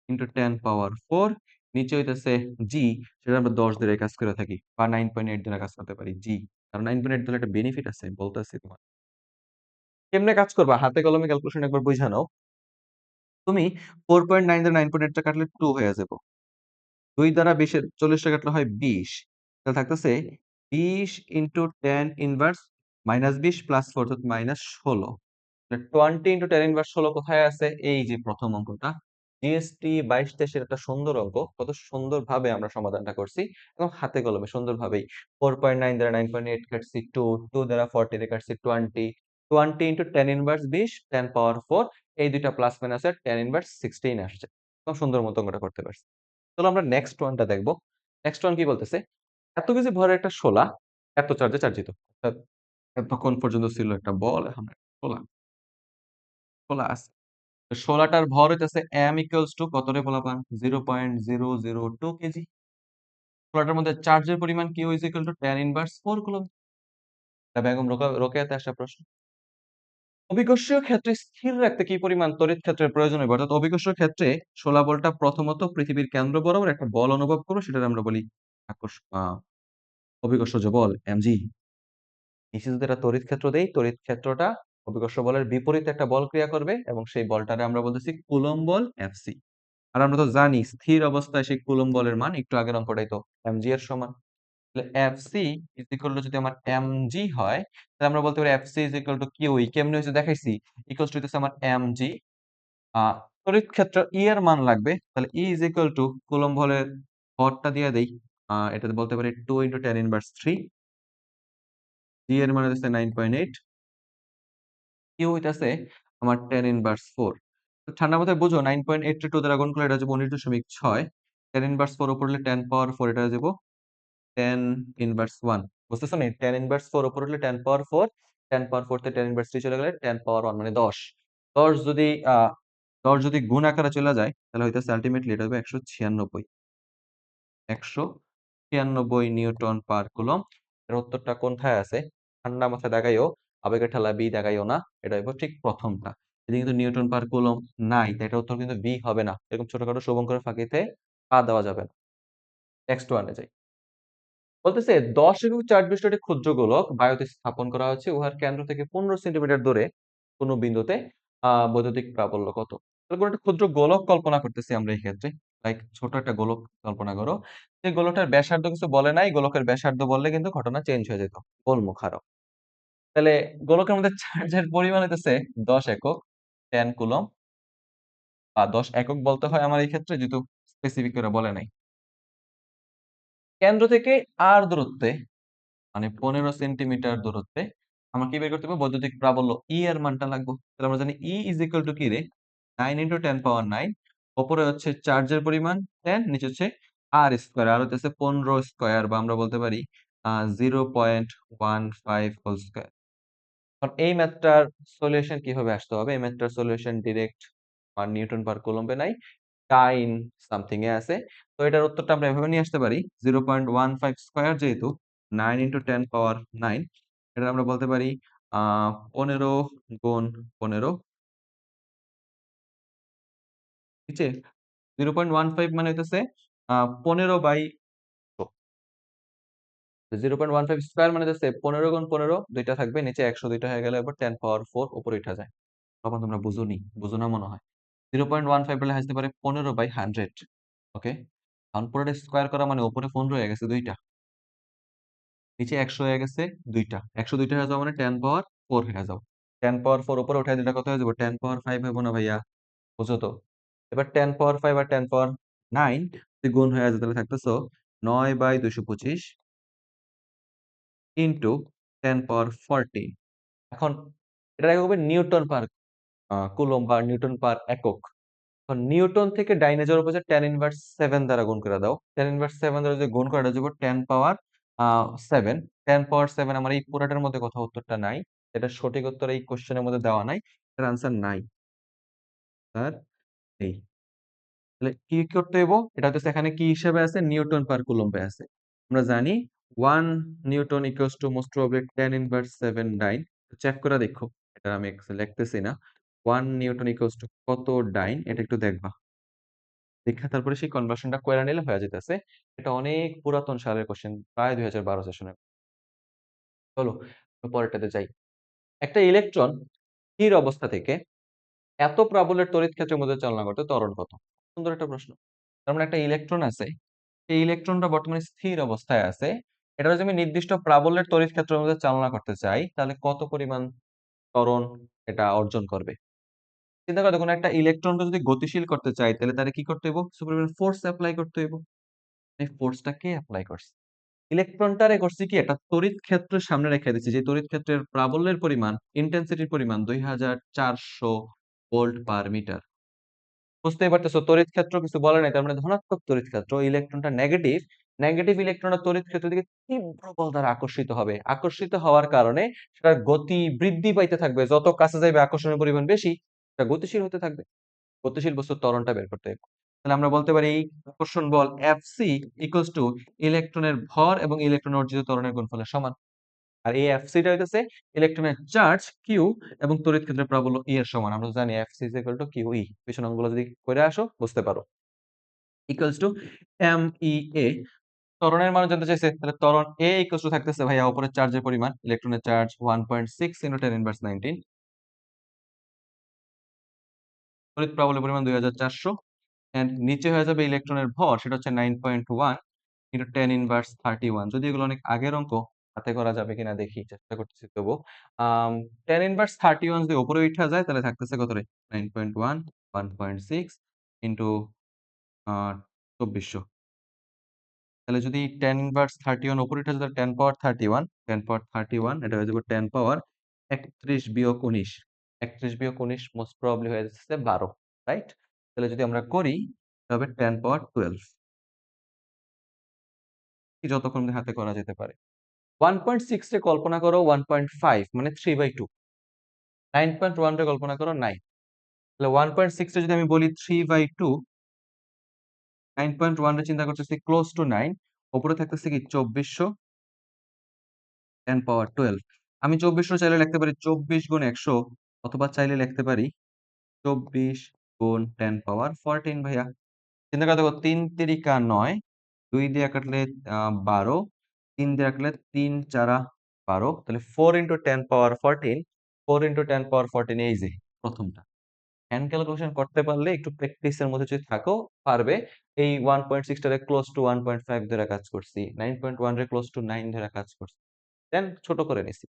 ইনটু 10 পাওয়ার 4। নিচে হইতেছে জি, সেটা আমরা 10 দিয়ে কাজ করে থাকি, বা 9.8 দিয়ে কাজ করতে পারি জি। কারণ 9.8 দিলে একটা বেনিফিট আছে, বলতেছি তোমার। কেমনে কাজ করবা? হাতে কলমে ক্যালকুলেশন একবার বুঝা নাও। তুমি 4.9 দিয়ে 9.8 টা কাটলে 2 হয়ে যাবে। 2 দ্বারা 20 এর 40 টা কাটলে হয় 20। তাহলে থাকতেছে 20 ইনটু 10 ইনভার্স -20 প্লাস 4 অর্থাৎ -16। 20 ইনটু 10 ইনভার্স 16 কোথায় আছে? এই যে প্রথম অঙ্কটা। জিএসটি 22-23 এর একটা সুন্দর অঙ্ক। কত সুন্দরভাবে আমরা সমাধানটা করছি এবং হাতে কলমে সুন্দরভাবেই। 4.9 দ্বারা 9.8 কাটছি 2, 2 দ্বারা 40 দিয়ে কাটছি 20, 20 ইনটু 10 ইনভার্স 20, 10 পাওয়ার 4। এই দুইটা প্লাস মাইনাসের 10 ইনভার্স 16 আসছে। খুব সুন্দর মতো অঙ্কটা করতে পারছি। চলো আমরা নেক্সট ওয়ানটা দেখব। নেক্সট ওয়ান কি বলতেছে? এত কেজি ভরের একটা শোলা এত চার্জে চার্জিত। অর্থাৎ এতক্ষণ পর্যন্ত ছিল একটা বল, এখন একটা শোলা আছে। তো শোলাটার ভর হইতেছে m ইকুয়ালস টু কত রে পোলাপান? 0.002 কেজি। শোলাটার মধ্যে চার্জের পরিমাণ Q is equal two tan inverse 4 coulomb. এটা বেগম রোকেয়াতে আসা প্রশ্ন। অভিকর্ষীয় ক্ষেত্রে স্থির রাখতে কি পরিমাণ তড়িৎ ক্ষেত্রের প্রয়োজন হবে? অর্থাৎ অভিকর্ষীয় ক্ষেত্রে শোলা বলটা প্রথমত পৃথিবীর কেন্দ্র বরাবর একটা বল অনুভব করবে, সেটাকে আমরা বলি অভিকর্ষজ বল mg। নিচে যদি একটা তড়িৎ ক্ষেত্র দেই, তড়িৎ ক্ষেত্রটা অভিকর্ষ বলের বিপরীতে একটা বল ক্রিয়া করবে এবং সেই বলটারে আমরা বলতেছি কুলম্ব বল Fc। আর আমরা তো জানি স্থির অবস্থায় সেই কুলম্ব বলের মান একটু আগের অঙ্কটাই তো mg এর সমান। তাহলে Fc ইজ ইকুয়াল টু যদি আমার mg হয়, তাহলে আমরা বলতে পারি Fc is equal two kiwi. কেমনে হইছে দেখাইছি। ইকুয়ালস টু হইতেছে আমার mg। আ তড়িৎ ক্ষেত্র E এর মান লাগবে। তাহলে E is equal two coulomb বলের ভরটা দিয়ে দেই। এটাতে বলতে পারি 2 ইনটু 10 ইনভার্স 3। G এর মান হইতেছে 9.8। কিউ হইতাছে আমার 10 ইনভার্স 4। ঠান্ডা মাথায় বুঝো 9.82 দ্বারা গুণ করলে এটা হচ্ছে 19.6 tan ইনভার্স 4 উপর হলে tan পাওয়ার 4 এটা হয়ে যাব tan ইনভার্স 1 বুঝতেছো নি tan ইনভার্স 4 উপর হলে tan পাওয়ার 4 tan পাওয়ার 4 তে tan ইনভার্স 3 চলে গেলে tan পাওয়ার 1 মানে 10 10 যদি 10 যদি গুণ আকারে চলে যায় তাহলে হইতেছে আলটিমেটলি এটা হবে 196 196 নিউটন পার কুলম্ব। এর উত্তরটা কোনথায় আছে? ঠান্ডা মাথায় দাগাইও, আবেগের ঠেলা বি দাগাইও না। এটা হইব ঠিক প্রথমটা। এদিকে কিন্তু নিউটন পার কুলম্ব নাই, তাই এটা উত্তর কিন্তু বি হবে না। এরকম ছোটখাটো শুভঙ্করের ফাঁকিতে পা দেওয়া যাবে না। নেক্সট ওয়ানে যাই। বলতেছে 10 একক চার্জ বিশিষ্ট একটি ক্ষুদ্র গোলক বায়ুতে স্থাপন করা হয়েছে। উহার কেন্দ্র থেকে 15 সেন্টিমিটার দূরে কোন বিন্দুতে বৈদ্যুতিক প্রাবল্য কত? তাহলে কোনো একটা ক্ষুদ্র গোলক কল্পনা করতেছি আমরা এই ক্ষেত্রে। লাইক ছোট একটা গোলক কল্পনা করো। সেই গোলকটার ব্যাসার্ধ কিছু বলে নাই। গোলকের ব্যাসার্ধ বললে কিন্তু ঘটনা চেঞ্জ হয়ে যেত। গোলমুখ আরো। তাহলে গোলকের মধ্যে চার্জের পরিমাণ হইতেছে 10 একক 10 কুলম্ব বা 10 একক বলতে হয় আমার এই ক্ষেত্রে যেহেতু স্পেসিফিক করে বলে নাই। কেন্দ্র থেকে আর দূরত্বে মানে 15 সেন্টিমিটার দূরত্বে আমার কি বের করতে হবে? বৈদ্যুতিক প্রাবল্য E এর মানটা লাগবে। তাহলে আমরা জানি E ইজ ইকুয়াল টু কি রে? 9 ইনটু 10 পাওয়ার 9 উপরে হচ্ছে চার্জের পরিমাণ 10 নিচে হচ্ছে R স্কয়ার আর হচ্ছে 15 স্কয়ার বা আমরা বলতে পারি 0.15 হোল স্কয়ার। এখন এই ম্যাথটার সলিউশন কিভাবে আসতে হবে? এই ম্যাথটার সলিউশন ডিরেক্ট নিউটন পার কুলম্বে নাই, টাইম সামথিং এ আছে। তো এটার উত্তরটা আমরা এভাবে নিয়ে আসতে পারি 0.15 স্কয়ার যেহেতু 9 ইনটু 10 পাওয়ার 9 এটা আমরা বলতে পারি 15 গুণ 15 নিচে 0.15 মানে হইতেছে 15/100 0.15 স্কয়ার মানে হচ্ছে 15 গুণ 15 দুইটা থাকবে নিচে 100 দুইটা হয়ে গেলে এবার 10 পাওয়ার 4 উপরে উঠা যায়। তখন তোমরা বুঝোনি, বুঝো না মনে হয়। 0.15 বলে আসতে পারে 15/100 ওকে। এখন পুরোটা স্কয়ার করা মানে উপরে 15 হয়ে গেছে দুইটা। নিচে 100 হয়ে গেছে ২ টা। ১০০ ২ টা হয়ে যাওয়া মানে 10 পাওয়ার 4 হয়ে যাও। 10 পাওয়ার 4 উপরে উঠায় দিলে কত হয়ে যাবে? 10 পাওয়ার 5 হইব না ভাইয়া? বুঝো তো? এবার 10 পাওয়ার 5 আর 10 পাওয়ার 9 যদি গুণ হয়ে যায় তাহলে থাকতেছো 9/225 ইনটু 10 পাওয়ার 14 এখন এটার একক হবে নিউটন পার কুলম্ব বা নিউটন পার একক। এখন নিউটন থেকে ডাইনে যাওয়ার উপর যে tan ইনভার্স 7 দ্বারা গুণ করে দাও। tan ইনভার্স 7 দ্বারা যদি গুণ করে এটা যাব 10 পাওয়ার 7 10 পাওয়ার 7 আমার এই পুরাটার মধ্যে কোথাও উত্তরটা নাই। এটা সঠিক উত্তর এই কোশ্চেনের মধ্যে দেওয়া নাই। এটার আনসার নাই। স্যার এই। তাহলে কি করতে হইব? এটা হচ্ছে এখানে কি হিসেবে আছে? নিউটন পার কুলম্বে আছে। আমরা জানি 1 newton equals to most probably tan inverse 7 dyne. Check করে দেখো। এটা আমি লিখতেছি না। 1 নিউটন ইকুয়ালস টু কত ডাইন এটা একটু দেখবা। দেখা তারপরে সেই কনভার্সনটা কইরা নিলে হয়ে যাইতেছে। এটা অনেক পুরাতন সালের কোশ্চেন প্রায় ২০১২ সেশনের। চলো পরেরটাতে যাই। একটা ইলেকট্রন স্থির অবস্থা থেকে এত প্রাবল্যের তড়িৎ ক্ষেত্রের মধ্যে চালনা করতে ত্বরণ কত? সুন্দর একটা প্রশ্ন। তার মানে একটা ইলেকট্রন আছে। এই ইলেকট্রনটা বর্তমানে স্থির অবস্থায় আছে। এটা যদি আমি নির্দিষ্ট প্রাবল্যের তড়িৎ ক্ষেত্রের মধ্যে চালনা করতে চাই, তাহলে কত পরিমাণ ত্বরণ এটা অর্জন করবে? চিন্তা করো কোনো একটা ইলেকট্রনকে যদি গতিশীল করতে চাই, তাহলে তারে কি করতে হইব? কিছু পরিমাণ ফোর্স এপ্লাই করতে হইব। এই ফোর্সটা কে এপ্লাই করছে? ইলেকট্রনটারে করছি কি একটা তড়িৎ ক্ষেত্রের সামনে রেখে দিচ্ছি যে তড়িৎ ক্ষেত্রের প্রাবল্যের পরিমাণ ইনটেনসিটির পরিমাণ 2400 ভোল্ট পার মিটার। বুঝতেই পারতেছো তড়িৎ ক্ষেত্র কিছু বলে নাই তার মানে ধনাত্মক তড়িৎ ক্ষেত্র ইলেকট্রনটা নেগেটিভ নেগেটিভ ইলেকট্রনটা তড়িৎ ক্ষেত্রের দিকে তীব্র বল দ্বারা আকর্ষিত হবে আকর্ষিত হওয়ার কারণে সেটার গতি বৃদ্ধি পাইতে থাকবে যত কাছে যাবে আকর্ষণের পরিমাণ বেশি এটা গতিশীল হতে থাকবে গতিশীল বস্তুর ত্বরণটা বের করতে হবে তাহলে আমরা বলতে পারি আকর্ষণ বল Fc ইকুয়ালস টু ইলেকট্রনের ভর এবং ইলেকট্রন অর্জিত ত্বরণের গুণফলের সমান আর এই Fc টা হইতেছে ইলেকট্রনের চার্জ Q এবং তড়িৎ ক্ষেত্রের প্রাবল্য E এর সমান আমরা জানি Fc QE পিছন অঙ্কগুলো যদি করে আসো বুঝতে পারো ইকুয়ালস টু MEA ত্বরণের মান জানতে চাইছে তাহলে ত্বরণ A ইকুয়ালস টু থাকতেছে ভাইয়া উপরের চার্জের পরিমাণ ইলেকট্রনের চার্জ 1.6 ইনটু 10 ইনভার্স 19 তড়িৎ প্রাবল্যের পরিমাণ 2400 এন্ড নিচে হয়ে যাবে ইলেকট্রনের ভর সেটা হচ্ছে 9.1 ইনটু 10 ইনভার্স 31 যদি এগুলো অনেক আগের অঙ্ক হাতে করা যাবে কিনা দেখি চেষ্টা করতেছি তবু 10 ইনভার্স 31 যদি উপরে উঠা যায় তাহলে থাকতেছে কত রে 9.1 1.6 ইনটু 2400 তাহলে যদি 10 ইনভার্স 31 উপরে উঠে যায় তাহলে 10 পাওয়ার 31 10 পাওয়ার 31 এটা হয়ে যাবে 10 পাওয়ার 31 বিয়োগ 19 31 বিয়োগ 19 মোস্ট প্রবাবলি হয়ে যাচ্ছে 12 রাইট? তাহলে যদি আমরা করি তবে 10 পাওয়ার 12 যতক্ষণ হাতে করা যেতে পারে। 1.6 রে কল্পনা করো 1.5 মানে 3/2। 9.1 রে কল্পনা করো 9। তাহলে 1.6 রে যদি আমি বলি 3/2, 9.1 রে চিন্তা করতেছি ক্লোজ টু 9, উপরে থাকতেছে কি 2400, 10 পাওয়ার 12। আমি 2400 চাইলে লিখতে পারি 24 গুণ 100, অথবা চাইলে লিখতে পারি 24 গুণ 10 পাওয়ার 14 ভাইয়া। চিন্তা করে দেখো 3 তিরিকা 9, 2 দিয়ে কাটলে 12, 3 দিয়ে কাটলে 3 চারা 12, তাহলে 4 ইন্টু 10 পাওয়ার 14, 4 ইন্টু 10 পাওয়ার 14 এই যে প্রথমটা। হ্যান্ড ক্যালকুলেশন করতে পারলে একটু প্র্যাকটিসের মধ্যে যদি থাকো পারবে। এই 1.6 টারে ক্লোজ টু 1.5 ধরে কাজ করছি, 9.1 রে ক্লোজ টু 9 ধরে কাজ করছি, দেন ছোট করে নিছি।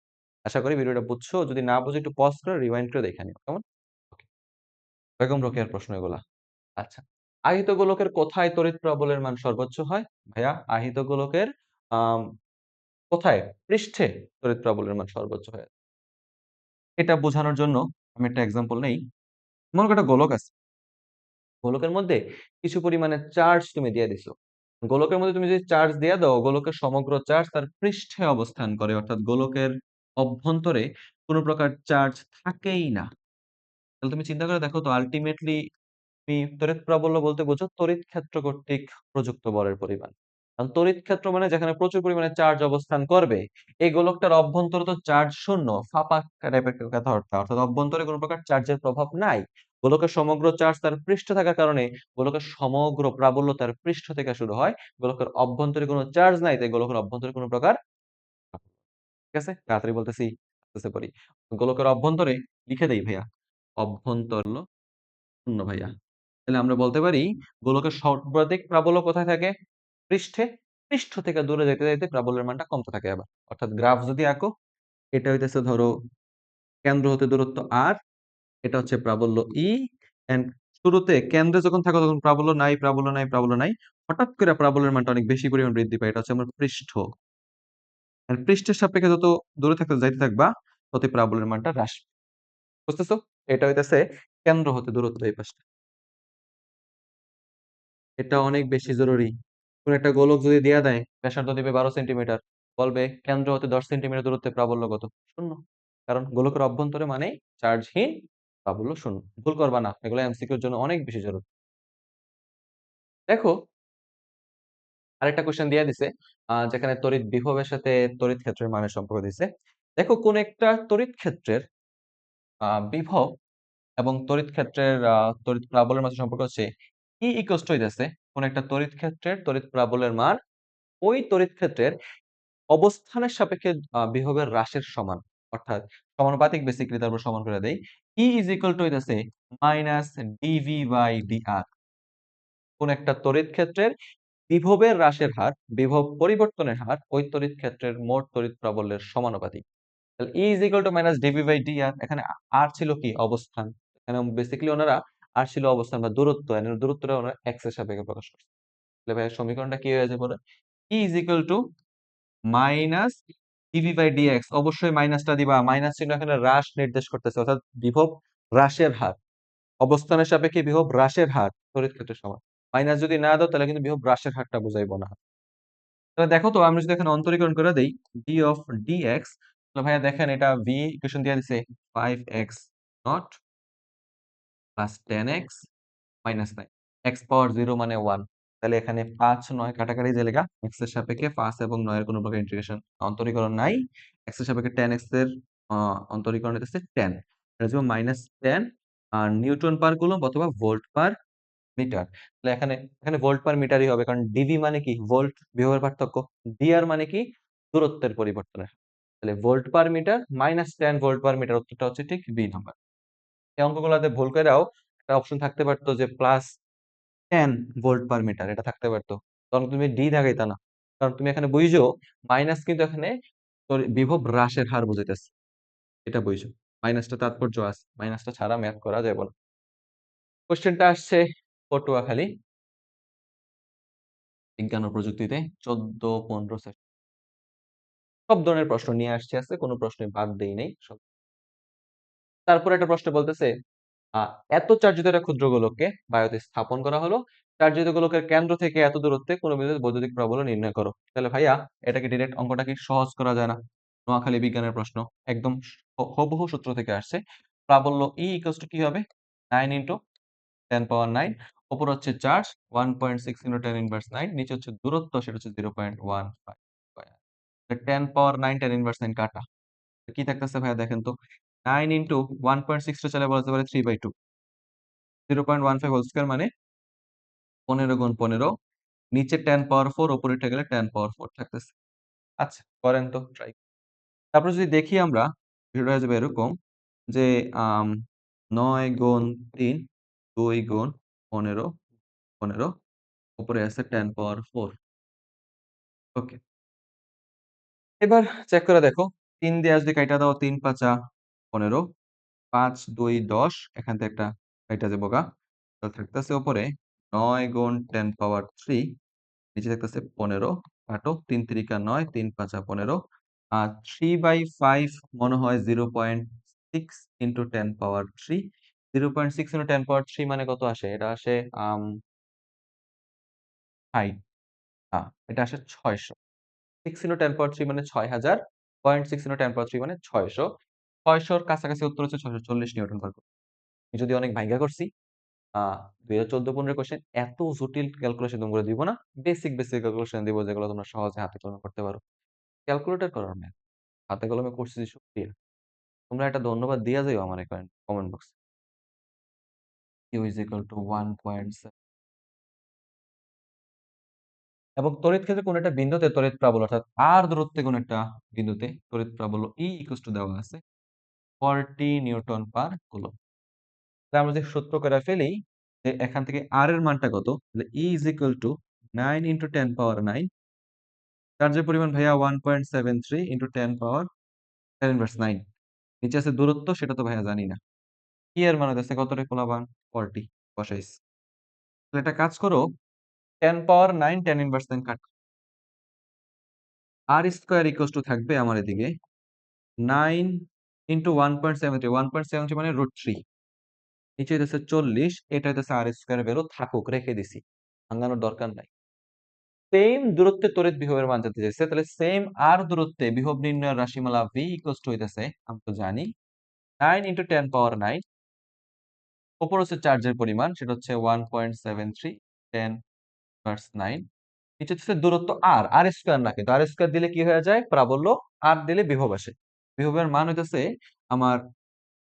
আশা করি ভিডিওটা বুঝছো। যদি না বুঝো একটু পজ করে রিওয়াইন্ড করে দেখে নিও, কেমন? ওকে, বেগম রোকেয়ার প্রশ্ন এগুলা। আচ্ছা, আহিত গোলকের কোথায় তড়িৎ প্রবলের মান সর্বোচ্চ হয়? ভাইয়া আহিত গোলকের আম, কোথায়? পৃষ্ঠে তড়িৎ প্রবলের মান সর্বোচ্চ হয়। এটা বোঝানোর জন্য আমি একটা এক্সাম্পল নেই। মনে করো একটা গোলক আছে, গোলকের মধ্যে কিছু পরিমাণে চার্জ তুমি দিয়ে দিছো। গোলকের মধ্যে তুমি যদি চার্জ দিয়ে দাও, গোলকের সমগ্র চার্জ তার পৃষ্ঠে অবস্থান করে, অর্থাৎ গোলকের অভ্যন্তরে কোনো প্রকার চার্জ থাকেই না। তাহলে তুমি চিন্তা করে দেখো তো, আলটিমেটলি তুমি তড়িৎ প্রাবল্য বলতে বোঝো তড়িৎ ক্ষেত্র কর্তৃক প্রযুক্ত বলের পরিমাণ। কারণ তড়িৎ ক্ষেত্র মানে যেখানে প্রচুর পরিমাণে চার্জ অবস্থান করবে, এই গোলকটার অভ্যন্তরে তো চার্জ শূন্য, ফাঁপা টাইপের কথাবার্তা, অর্থাৎ অভ্যন্তরে কোনো প্রকার চার্জের প্রভাব নাই। গোলকের সমগ্র চার্জ তার পৃষ্ঠে থাকার কারণে গোলকের সমগ্র প্রাবল্য তার পৃষ্ঠ থেকে শুরু হয়। গোলকের অভ্যন্তরে কোনো চার্জ নাই, তাই গোলকের অভ্যন্তরে কোনো প্রকার, ঠিক আছে? তাড়াতাড়ি বলতেছি, আস্তে পড়ি। গোলকের অভ্যন্তরে লিখে দেই ভাইয়া, অভ্যন্তর হলো শূন্য ভাইয়া। তাহলে আমরা বলতে পারি গোলকের সর্বাধিক প্রাবল্য কোথায় থাকে? পৃষ্ঠে। পৃষ্ঠ থেকে দূরে যেতে যেতে প্রাবল্যের মানটা কমতে থাকে আবার। অর্থাৎ গ্রাফ যদি আঁকো, এটা হইতেছে ধরো কেন্দ্র হতে দূরত্ব r, এটা হচ্ছে প্রাবল্য e, এন্ড শুরুতে কেন্দ্রে যখন থাকো তখন প্রাবল্য নাই, প্রাবল্য নাই, প্রাবল্য নাই। হঠাৎ করে প্রাবল্যের মানটা অনেক বেশি পরিমাণ বৃদ্ধি পায়, এটা হচ্ছে আমার পৃষ্ঠ। আর পৃষ্ঠের সাপেক্ষে যত দূরে থাকতে যাইতে থাকবা, ততই প্রাবল্যের মানটা হ্রাস পায়। বুঝতেছো? এটা হইতেছে কেন্দ্র হতে দূরত্ব এই পাশটা। এটা অনেক বেশি জরুরি। কোন একটা গোলক যদি দেয়া দেয়, ব্যাসার্ধ দিবে 12 সেন্টিমিটার, বলবে কেন্দ্র হতে 10 সেন্টিমিটার দূরত্বে প্রাবল্য কত? শূন্য। কারণ গোলকের অভ্যন্তরে মানে চার্জহীন, প্রাবল্য শূন্য। ভুল করবা না, এগুলো এমসিকিউর জন্য অনেক বেশি জরুরি। দেখো, আরেকটা কোশ্চেন দিয়ে দিছে, যেখানে তড়িৎ বিভবের সাথে তড়িৎ ক্ষেত্রের মানের সম্পর্ক দিছে। দেখো, কোন একটা তড়িৎ ক্ষেত্রের বিভব এবং তড়িৎ ক্ষেত্রের তড়িৎ প্রাবল্যের মাঝে সম্পর্ক হচ্ছে E ইকুয়ালস টু হইতাছে কোন একটা তড়িৎ ক্ষেত্রের তড়িৎ প্রাবল্যের মান ওই তড়িৎ ক্ষেত্রের অবস্থানের সাপেক্ষে বিভবের হ্রাসের সমান। অর্থাৎ সমানুপাতিক, বেসিক্যালি তারপর সমান করে দেই। E ইজ ইকুয়াল টু হইতাছে মাইনাস ডিভি বাই ডিআর। কোন একটা তড়িৎ ক্ষেত্রের বিভবের হ্রাসের হার, বিভব পরিবর্তনের হার ওই তড়িৎ ক্ষেত্রের মোট তড়িৎ প্রাবল্যের সমানুপাতিক। তাহলে E is equal to minus DV by DR. এখানে আর ছিল কি? অবস্থান। এখানে বেসিক্যালি ওনারা আর ছিল অবস্থান বা দূরত্ব, এর দূরত্বটা ওনারা এক্স এর সাপেক্ষে প্রকাশ করছে। তাহলে ভাই সমীকরণটা কি হয়ে যাবে? E is equal to minus DV by DX. অবশ্যই মাইনাসটা দিবা, মাইনাস চিহ্ন এখানে হ্রাস নির্দেশ করতেছে, অর্থাৎ বিভব হ্রাসের হার, অবস্থানের সাপেক্ষে বিভব হ্রাসের হার তড়িৎ ক্ষেত্রের সমান। মাইনাস যদি না দাও তাহলে কিন্তু বিভব হ্রাসের হারটা বুঝাইবো না। তাহলে দেখো তো, আমরা যদি এখানে অন্তরীকরণ করে দেই ডি অফ ডিএক্স, তাহলে ভাইয়া দেখেন এটা ভি ইকুয়েশন দিয়ে দিছে 5x not plus 10x minus 9, X power 0 মানে 1। তাহলে এখানে 5 9 কাটাকাটি যে লেখা, এক্স এর সাপেক্ষে 5 এবং 9 এর কোনো প্রকার ইন্টিগ্রেশন অন্তরীকরণ নাই। এক্স এর সাপেক্ষে 10x এর অন্তরীকরণ হচ্ছে 10, এটা হচ্ছে মাইনাস 10 আর নিউটন পার কুলম্ব অথবা ভোল্ট পার মিটার। তাহলে এখানে এখানে ভোল্ট পার মিটারই হবে, কারণ ডিভি মানে কি? ভোল্ট, বিভবের পার্থক্য। ডিআর মানে কি? দূরত্বের পরিবর্তনের। তাহলে volt per metre minus 10 volt per metre, উত্তরটা হচ্ছে ঠিক বি নাম্বার। এই অঙ্কগুলোতে ভুল করেও একটা অপশন থাকতে পারতো যে প্লাস 10 ভোল্ট পার মিটার, এটা থাকতে পারতো। তখন তুমি ডি দাগাইতা না, কারণ তুমি এখানে বুঝো মাইনাস কিন্তু এখানে তোর বিভব হ্রাসের হার বুঝাইতেছে, এটা বুঝো। মাইনাসটা তাৎপর্য আছে, মাইনাসটা ছাড়া ম্যাথ করা যাবে না। কোশ্চেনটা আসছে পটুয়াখালী বিজ্ঞান ও প্রযুক্তিতে 14-15 সেশন। সব ধরনের প্রশ্ন নিয়ে আসছে, আছে কোনো প্রশ্নে বাদ দেই নেই সব। তারপর একটা প্রশ্ন বলতেছে এত চার্জিত একটা ক্ষুদ্র গোলককে বায়ুতে স্থাপন করা হলো। চার্জিত গোলকের কেন্দ্র থেকে এত দূরত্বে কোন বিন্দুতে বৈদ্যুতিক প্রবাহ নির্ণয় করো। তাহলে ভাইয়া এটাকে ডিরেক্ট অঙ্কটা কি সহজ করা যায় না? নোয়াখালী বিজ্ঞানের প্রশ্ন। একদম হুবহু সূত্র থেকে আসছে। প্রাবল্য E ইকুয়ালস টু কি হবে? 9 ইনটু 10 পাওয়ার 9। উপর হচ্ছে চার্জ 1.6 ইনটু 10 ইনভার্স 9। নিচে হচ্ছে দূরত্ব সেটা হচ্ছে 0.15 স্কয়ার। 10 পাওয়ার 9 10 ইনভার্স 9 কাটা। কি থাকতেছে ভাইয়া দেখেন তো? 9 ইনটু 1.6 টা চাইলে বলা যেতে পারে 3/2। 0.15 হোল স্কয়ার মানে 15 গুণ 15। নিচে 10 পাওয়ার 4 উপরে উঠে গেলে 10 পাওয়ার 4 থাকতেছে। আচ্ছা করেন তো ট্রাই। তারপর যদি দেখি আমরা ভিডিওটা হয়ে যাবে এরকম যে 9 গুণ 3 2 গুণ 15 15 উপরে আছে 10 পাওয়ার 4। ওকে। এবার চেক করে দেখো 3 দিয়ে যদি কাইটা দাও 3 5 15 5 2 10 এখান থেকে একটা কাইটা যাবো গা। তো থাকতেছে উপরে 9 গুণ 10 পাওয়ার 3 নিচে থাকতেছে 15 কাটো 3 3 9 3 5 15 আর 3/5 মনে হয় 0.6 ইনটু 10 পাওয়ার 3 0.6 ইনটু 10 পাওয়ার 3 মানে কত আসে? এটা আসে 60 এটা আসে 600। 6 ইনটু 10 পাওয়ার 3 মানে 6000, 0.6 ইনটু 10 পাওয়ার 3 মানে 600। 600 র কাছাকাছি উত্তর হচ্ছে 640 নিউটন পার কুলম্ব। আমি যদি অনেক ভাইঙ্গা করছি, আ 2014-15 কোয়েশ্চেন এত জটিল ক্যালকুলেশন তোমরা দিব না। বেসিক ক্যালকুলেশন দিব যেগুলো তোমরা সহজে হাতে কলমে করতে পারো। ক্যালকুলেটর করার ম্যাথ। হাতে কলমে করছি শুকরিয়া। তোমরা একটা ধন্যবাদ দিয়া যাইও আমারে কমেন্ট বক্সে। Q is equal to 1.7 এবং তড়িৎ ক্ষেত্রে কোন একটা বিন্দুতে তড়িৎ প্রাবল্য অর্থাৎ r দূরত্বে কোন একটা বিন্দুতে তড়িৎ প্রাবল্য E ইকুয়ালস টু দেওয়া আছে 40 নিউটন পার কুলম্ব। তাহলে আমরা যদি সূত্র করে ফেলি যে এখান থেকে r এর মানটা কত? তাহলে E is equal to 9 into 10 power 9 চার্জের পরিমাণ ভাইয়া 1.73 into 10 power 10 inverse 9 নিচে আছে দূরত্ব সেটা তো ভাইয়া জানি না। E এর মান হইতেছে কত রে পোলাপান? 40 বসাইছি। তাহলে একটা কাজ করো 10 পাওয়ার 9 10 inverse 9 cut. r square equals to থাকবে আমার এদিকে 9 ইনটু 1.73 1.73 মানে √3 নিচে হইতেছে 40 এটা হইতেছে r স্কয়ার বেরো থাকুক রেখে দিছি। ভাঙানোর দরকার নাই। সেম দূরত্বে তড়িৎ বিভবের মান জানতে চাইছে তাহলে সেম r দূরত্বে বিভব নির্ণয়ের রাশিমালা v ইকুয়ালস টু হইতেছে আমরা তো জানি 9 ইনটু 10 পাওয়ার 9 উপর হচ্ছে চার্জের পরিমাণ সেটা হচ্ছে 1.73 10 ইনভার্স 9 নিচে হচ্ছে দূরত্ব r স্কয়ার না কিন্তু r স্কয়ার দিলে কি হয়ে যায় প্রাবল্য r দিলে বিভব আসে বিভবের মান হইতেছে আমার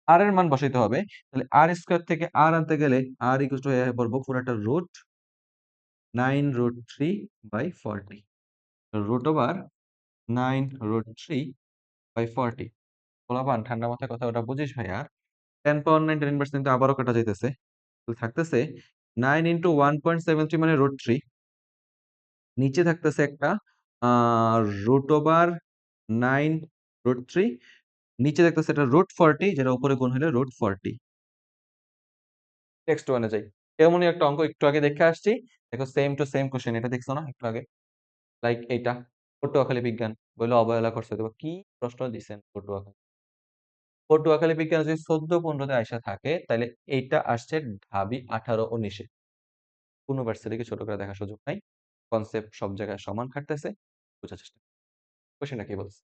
r এর মান বসাইতে হবে তাহলে r স্কয়ার থেকে r আনতে গেলে r ইকুয়াল টু হয়ে পড়বো পুরোটা root 9 √3 by 40 root over 9 √3 by 40 পোলাপান ঠান্ডা মাথায় কথা ওটা বুঝিস ভাই আর 10 পাওয়ার 9 10 ইনভার্স কিন্তু আবারও কাটা যাইতেছে তাহলে থাকতেছে 9 ইনটু 1.73 মানে √3 নিচে থাকতেছে একটা রুট ওভার 9 √3 নিচে দেখতেছে এটা √40 যেটা উপরে গুণ হলে √40 নেক্সট ওয়ানে যাই এমনই একটা অঙ্ক একটু আগে দেখে আসছি দেখো সেম টু সেম কোশ্চেন এটা দেখছো না একটু আগে লাইক এইটা পটুয়াখালী বিজ্ঞান বলে অবহেলা করছে তো কি প্রশ্ন দিছেন পটুয়াখালী বিজ্ঞান যদি 14-15 তে আইসা থাকে তাহলে এইটা আসছে ঢাবি 18-19 এ কোন ভার্সিটিকে ছোট করে দেখার সুযোগ নাই কনসেপ্ট সব জায়গায় সমান খাটতেছে বোঝার চেষ্টা কোশ্চেনটা কি বলছে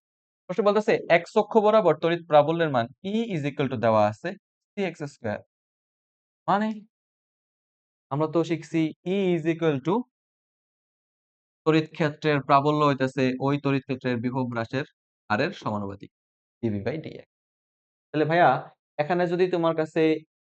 প্রশ্ন বলতেছে x অক্ষ বরাবর তড়িৎ প্রাবল্যের মান E ইজ ইকুয়াল টু দেওয়া আছে cx স্কয়ার মানে আমরা তো শিখছি E ইজ ইকুয়াল টু তড়িৎ ক্ষেত্রের প্রাবল্য হইতেছে ওই তড়িৎ ক্ষেত্রের বিভব হ্রাসের হারের সমানুপাতিক dV/dx তাহলে ভাইয়া এখানে যদি তোমার কাছে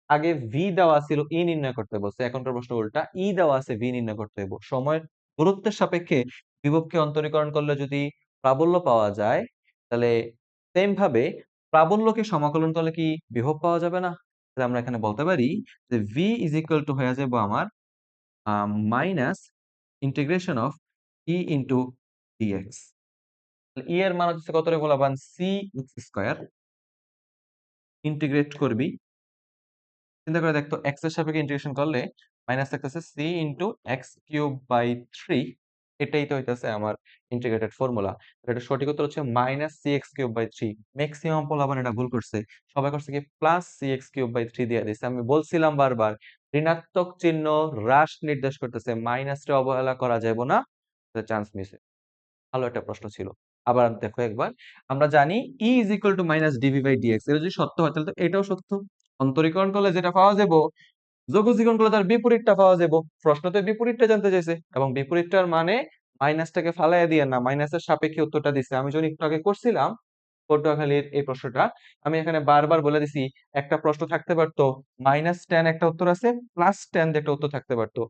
আগে ভি দেওয়া ছিল ই নির্ণয় করতে বলছে এখনকার প্রশ্ন উল্টা ই দেওয়া আছে ভি নির্ণয় করতে হইব সময়ের দূরত্বের সাপেক্ষে বিভবকে অন্তরীকরণ করলে যদি প্রাবল্য পাওয়া যায় তাহলে সেম ভাবে প্রাবল্যকে সমাকলন করলে কি বিভব পাওয়া যাবে না তাহলে আমরা এখানে বলতে পারি যে ভি ইজ ইকুয়াল টু হয়ে যাবে আমার minus integration of E into DX E এর মান হচ্ছে কত রে বলবান সি এক্স স্কয়ার ইন্টিগ্রেট করবি চিন্তা করে দেখতো x এর সাপেক্ষে ইন্টিগ্রেশন করলে মাইনাস থাকতেছে c into x cube by 3 এটাই তো হইতেছে আমার ইন্টিগ্রেটেড ফর্মুলা। এটা সঠিক উত্তর হচ্ছে -cx³/3। মেক্সিমাম পোলাপান এটা ভুল করছে। সবাই করছে কি +cx³/3 দিয়ে দিছে। আমি বলছিলাম বারবার ঋণাত্মক চিহ্ন হ্রাস নির্দেশ করতেছে। মাইনাস রে অবহেলা করা যাবে না। Chance miss. ভালো একটা প্রশ্ন ছিল। আবার দেখো একবার। আমরা জানি E -dv/dx এটা যদি সত্য হয় তাহলে তো এটাও সত্য। অন্তরীকরণ করলে যেটা পাওয়া যাবো, যোগজীকরণ করলে তার বিপরীতটা পাওয়া যাবো। প্রশ্নতে বিপরীতটা জানতে চাইছে এবং বিপরীতটার মানে মাইনাসটাকে ফালাইয়া দিয়েন না। মাইনাসের সাপেক্ষে উত্তরটা দিছে। আমি যখন একটু আগে করছিলাম পটুয়াখালীর এই প্রশ্নটা, আমি এখানে বারবার বলে দিছি একটা প্রশ্ন থাকতে পারতো -10 একটা উত্তর আছে, +10 দিয়ে একটা উত্তর থাকতে পারতো।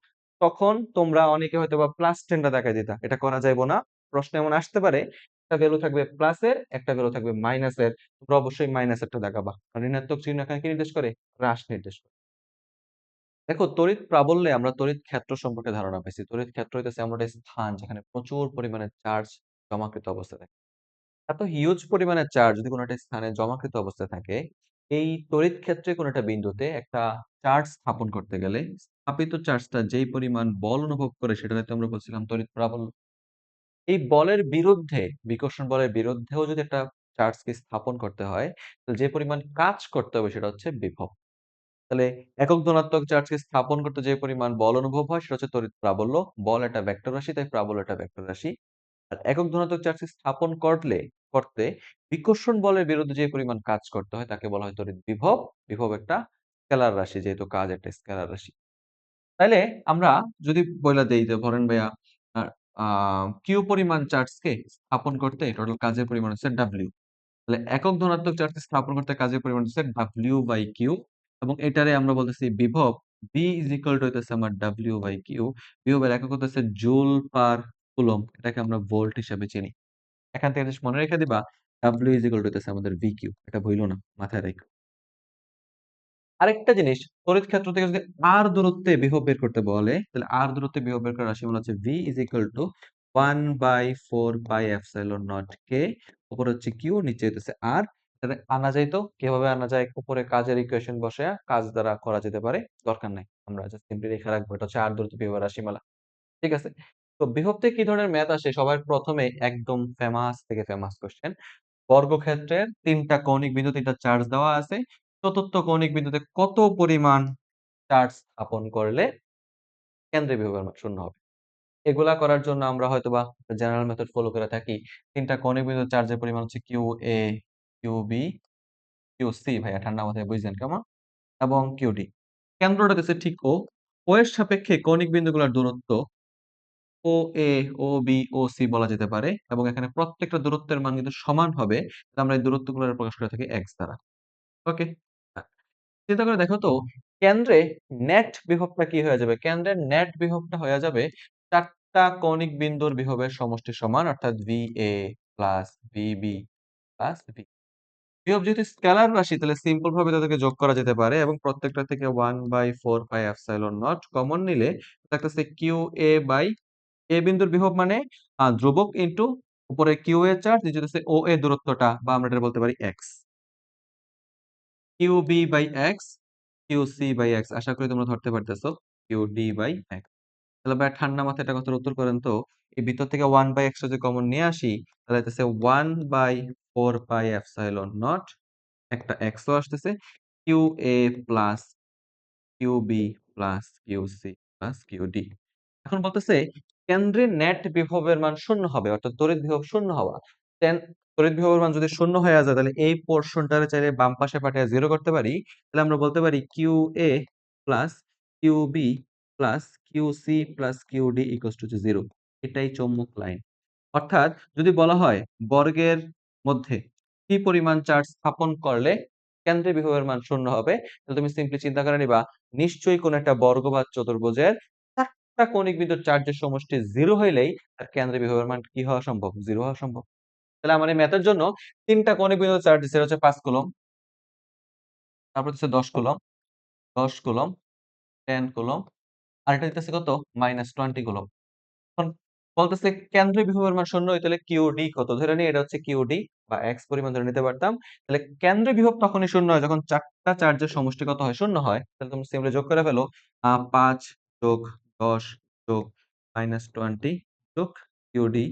তখন তোমরা অনেকে হয়তোবা +10 টা দেখায় দিতা। এটা করা যাইবো না। প্রশ্ন এমন আসতে পারে, একটা ভ্যালু থাকবে প্লাসের, একটা ভ্যালু থাকবে মাইনাসের। তোমরা অবশ্যই মাইনাসেরটা দেখাবা। কারণ ঋণাত্মক চিহ্ন এখানে কি নির্দেশ করে? হ্রাস নির্দেশ করে। দেখো তড়িৎ প্রাবল্যে আমরা তড়িৎ ক্ষেত্র সম্পর্কে ধারণা পাইছি। তড়িৎ ক্ষেত্র হইতেছে এমন একটা স্থান যেখানে প্রচুর পরিমাণে চার্জ জমাকৃত অবস্থায় থাকে। এত হিউজ পরিমাণে চার্জ যদি কোনো একটা স্থানে জমাকৃত অবস্থায় থাকে, এই তড়িৎ ক্ষেত্রে কোনো একটা বিন্দুতে একটা চার্জ স্থাপন করতে গেলে স্থাপিত চার্জটা যেই পরিমাণ বল অনুভব করে সেটা হয়তো আমরা বলছিলাম তড়িৎ প্রাবল্য। এই বলের বিরুদ্ধে, বিকর্ষণ বলের বিরুদ্ধেও যদি একটা চার্জকে স্থাপন করতে হয়, তো যে পরিমাণ কাজ করতে হবে সেটা হচ্ছে বিভব। তাহলে একক ধনাত্মক চার্জকে স্থাপন করতে যে পরিমাণ বল অনুভব হয় সেটা হচ্ছে তড়িৎ প্রাবল্য। বল একটা ভেক্টর রাশি, তাই প্রাবল্য একটা ভেক্টর রাশি। আর একক ধনাত্মক চার্জকে স্থাপন করতে বিকর্ষণ বলের বিরুদ্ধে যে পরিমাণ কাজ করতে হয় তাকে বলা হয় তড়িৎ বিভব। বিভব একটা স্কেলার রাশি, যেহেতু কাজ একটা স্কেলার রাশি। তাইলে আমরা যদি বইলা দেই যে ধরেন ভাইয়া আ আ কিউ পরিমাণ চার্জকে স্থাপন করতে টোটাল কাজের পরিমাণ হচ্ছে W। তাহলে একক ধনাত্মক চার্জকে স্থাপন করতে কাজের পরিমাণ হচ্ছে W/Q এবং এটারে আমরা বলতেছি বিভব V হইতেছে আমার W/Q। বিভবের একক হতেছে জুল পার কুলম্ব। এটাকে আমরা ভোল্ট হিসেবে চিনি। এখান থেকে জাস্ট মনে রেখে দিবা W হইতেছে আমাদের VQ। এটা ভুইলো না, মাথায় রাইখো। আরেকটা জিনিস, তড়িৎ ক্ষেত্র থেকে যদি r দূরত্বে বিভব বের করতে বলে, তাহলে r দূরত্বে বিভব বের করার রাশিমালা হচ্ছে V = 1/4πε0 K। উপরে হচ্ছে Q, নিচে হইতেছে R। তাহলে আনা যাইতো, কিভাবে আনা যায়? উপরে কাজের ইকুয়েশন বসায়া কাজ দ্বারা করা যেতে পারে। দরকার নাই। আমরা জাস্ট সিম্পলি রেখে রাখবো। এটা হচ্ছে r দূরত্ব বিভবের রাশিমালা। ঠিক আছে? তো বিভব থেকে কি ধরনের ম্যাথ আসে? সবার প্রথমে একদম ফেমাস থেকে ফেমাস কোয়েশ্চেন। বর্গক্ষেত্রের ৩ টা কৌণিক বিন্দু, ৩ টা চার্জ দেওয়া আছে। চতুর্থ কৌণিক বিন্দুতে কত পরিমাণ চার্জ স্থাপন করলে কেন্দ্রে বিভবের মান শূন্য হবে? এগুলা করার জন্য আমরা হয়তোবা জেনারেল মেথড ফলো করে থাকি। ৩ টা কৌণিক বিন্দুর চার্জের পরিমাণ হচ্ছে QA, QB, QC, ভাইয়া ঠান্ডা মাথায় বুঝছেন কেমন? এবং QD। কেন্দ্রটা হইতেছে ঠিক O। O এর সাপেক্ষে কৌণিক বিন্দুগুলার দূরত্ব OA, OB, OC বলা যেতে পারে এবং এখানে প্রত্যেকটা দূরত্বের মান কিন্তু সমান হবে। আমরা এই দূরত্বগুলোর প্রকাশ করে থাকি x দ্বারা। ওকে? চিন্তা করে দেখো তো, কেন্দ্রে নেট বিভবটা কি হয়ে যাবে? কেন্দ্রের নেট বিভবটা হয়ে যাবে ৪ টা কৌণিক বিন্দুর বিভবের সমষ্টির সমান, অর্থাৎ VA plus VB plus V। বিভব যেহেতু স্কেলার রাশি তাহলে সিম্পল ভাবে তাদেরকে যোগ করা যেতে পারে এবং প্রত্যেকটা থেকে 1/4πε0 কমন নিলে থাকতেছে QA বাই A বিন্দুর বিভব মানে ধ্রুবক ইনটু উপরে QA চার্জ, নিচে হচ্ছে OA দূরত্বটা, বা আমরা এটা বলতে পারি x। QB/x, QC/x, আশা করি তোমরা ধরতে পারতেছো। QD/x। তাহলে ভাই ঠান্ডা মাথায় একটা কথার উত্তর করেন তো, এই ভিতর থেকে 1/x যদি কমন নিয়ে আসি তাহলে হইতেছে 1/4πε0, একটা x ও আসতেছে, QA plus QB plus QC plus QD। এখন বলতেছে কেন্দ্রে নেট বিভবের মান শূন্য হবে, অর্থাৎ তড়িৎ বিভব শূন্য হওয়া। দেন তড়িৎ বিভবের মান যদি শূন্য হয়ে যায় তাহলে এই পোর্শনটারে চাইলে বাম পাশে পাঠিয়ে 0 করতে পারি। তাহলে আমরা বলতে পারি QA plus QB plus QC plus QD equals to 0। এটাই চৌম্বক লাইন। অর্থাৎ যদি বলা হয় বর্গের মধ্যে কি পরিমাণ চার্জ স্থাপন করলে কেন্দ্রে বিভবের মান শূন্য হবে, তাহলে তুমি সিম্পলি চিন্তা করে নিবা নিশ্চয়ই কোন একটা বর্গ বা চতুর্ভুজের ৪ টা কৌণিক বিন্দুর চার্জের সমষ্টি 0 হইলেই তার কেন্দ্রে বিভবের মান কি হওয়া সম্ভব? 0 হওয়া সম্ভব। তাহলে আমার এই ম্যাথের জন্য ৩ টা কৌণিক বিন্দুর চার্জ দিছে হচ্ছে ৫ কুলম্ব, তারপর হচ্ছে ১০ কুলম্ব, ১০ কুলম্ব, 10 কুলম্ব, আর এটা দিতেছে কত? -20 কুলম্ব। এখন বলতেছে কেন্দ্রীয় বিভবের মান শূন্য হইতে হলে কিউডি কত? ধরে নিই এটা হচ্ছে কিউডি বা এক্স পরিমাণ ধরে নিতে পারতাম। তাহলে কেন্দ্রীয় বিভব তখনই শূন্য হয় যখন ৪ টা চার্জের সমষ্টি কত হয়? শূন্য হয়। তাহলে তুমি সিম্পলি যোগ করে ফেলো। ৫ + ১০ + -20 যোগ কিউডি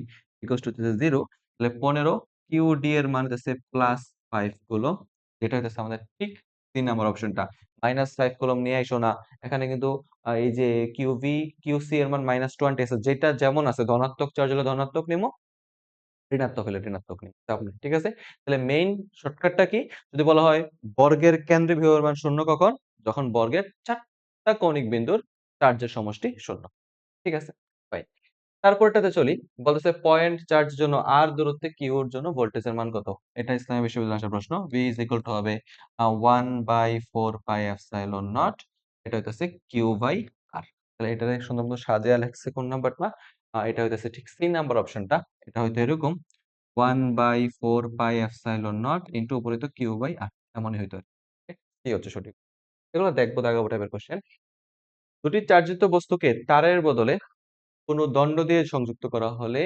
ইকুয়ালস টু হচ্ছে 0, তাহলে 15 কিউডি এর মান হচ্ছে +5 কুলম্ব, যেটা হচ্ছে আমাদের ঠিক 3 নাম্বার অপশনটা। -5 কুলম্ব নিয়ে আইসো না। এখানে কিন্তু এই যে কিউভি, কিউসি এর মান -20 আছে। যেটা যেমন আছে, ধনাত্মক চার্জ হলে ধনাত্মক নিমো, ঋণাত্মক হলে ঋণাত্মক নিমো। চাপ নেই। ঠিক আছে? তাহলে মেইন শর্টকাটটা কি? যদি বলা হয় বর্গের কেন্দ্রে বিভবের মান 0 কখন? যখন বর্গের 4 টা কৌণিক বিন্দুর চার্জের সমষ্টি 0। ঠিক আছে? ফাইন। তারপরটাতে চলি। বলতেছে পয়েন্ট চার্জ জন্য r দূরত্বে q এর জন্য ভোল্টেজের মান কত? এটা ইসলামী বিশ্ববিদ্যালয়ে আসা প্রশ্ন। v হবে 1/4 পাই এপসাইলন নট। এটা হইতেছে q বাই r। তাহলে এটারে সুন্দর মতো সাজিয়া লেখছে কোন নাম্বারটা? এটা হইতেছে ঠিক সি নাম্বার অপশনটা। এটা হয়তো এরকম 1/4 পাই এপসাইলন নট ইনটু উপরে তো q বাই r, এমনই হইতো। কি হচ্ছে সঠিক? এগুলো দেখবো দাগাবো টাইপের কোশ্চেন। দুটি চার্জিত বস্তুকে তারের বদলে কোনো দণ্ড দিয়ে সংযুক্ত করা হলে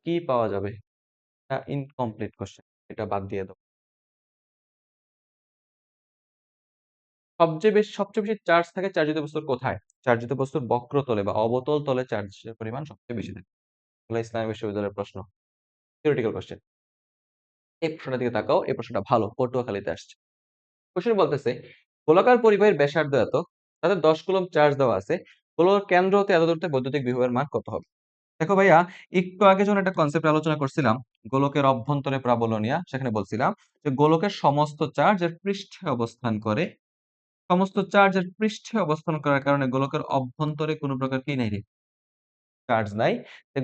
কি পাওয়া যাবে? এটা ইনকমপ্লিট কোয়েশ্চেন। এটা বাদ দিয়ে দাও। সবচেয়ে বেশি চার্জ থাকে চার্জিত বস্তুর কোথায়? চার্জিত বস্তুর বক্রতলে বা অবতল তলে চার্জের পরিমাণ সবচেয়ে বেশি থাকে। এগুলো ইসলামী বিশ্ববিদ্যালয়ের প্রশ্ন। Theoretical question. এই প্রশ্নটার দিকে তাকাও। এই প্রশ্নটা ভালো। পটুয়াখালীতে আসছে। কোশ্চেন বলতেছে, গোলাকার পরিবাহীর ব্যাসার্ধ এত, তাতে 10 কুলম্ব চার্জ দেওয়া আছে। গোলকের কেন্দ্র হতে এত দূরত্বে বৈদ্যুতিক বিভবের মান কত হবে? দেখো ভাইয়া, একটু আগে যখন একটা কনসেপ্ট আলোচনা করছিলাম, গোলকের অভ্যন্তরে প্রাবলনীয়া, সেখানে বলছিলাম যে গোলকের সমস্ত চার্জ এর পৃষ্ঠে অবস্থান করে। সমস্ত চার্জ এর পৃষ্ঠে অবস্থান করার কারণে গোলকের অভ্যন্তরে কোন প্রকার কি নাই রে? চার্জ নাই।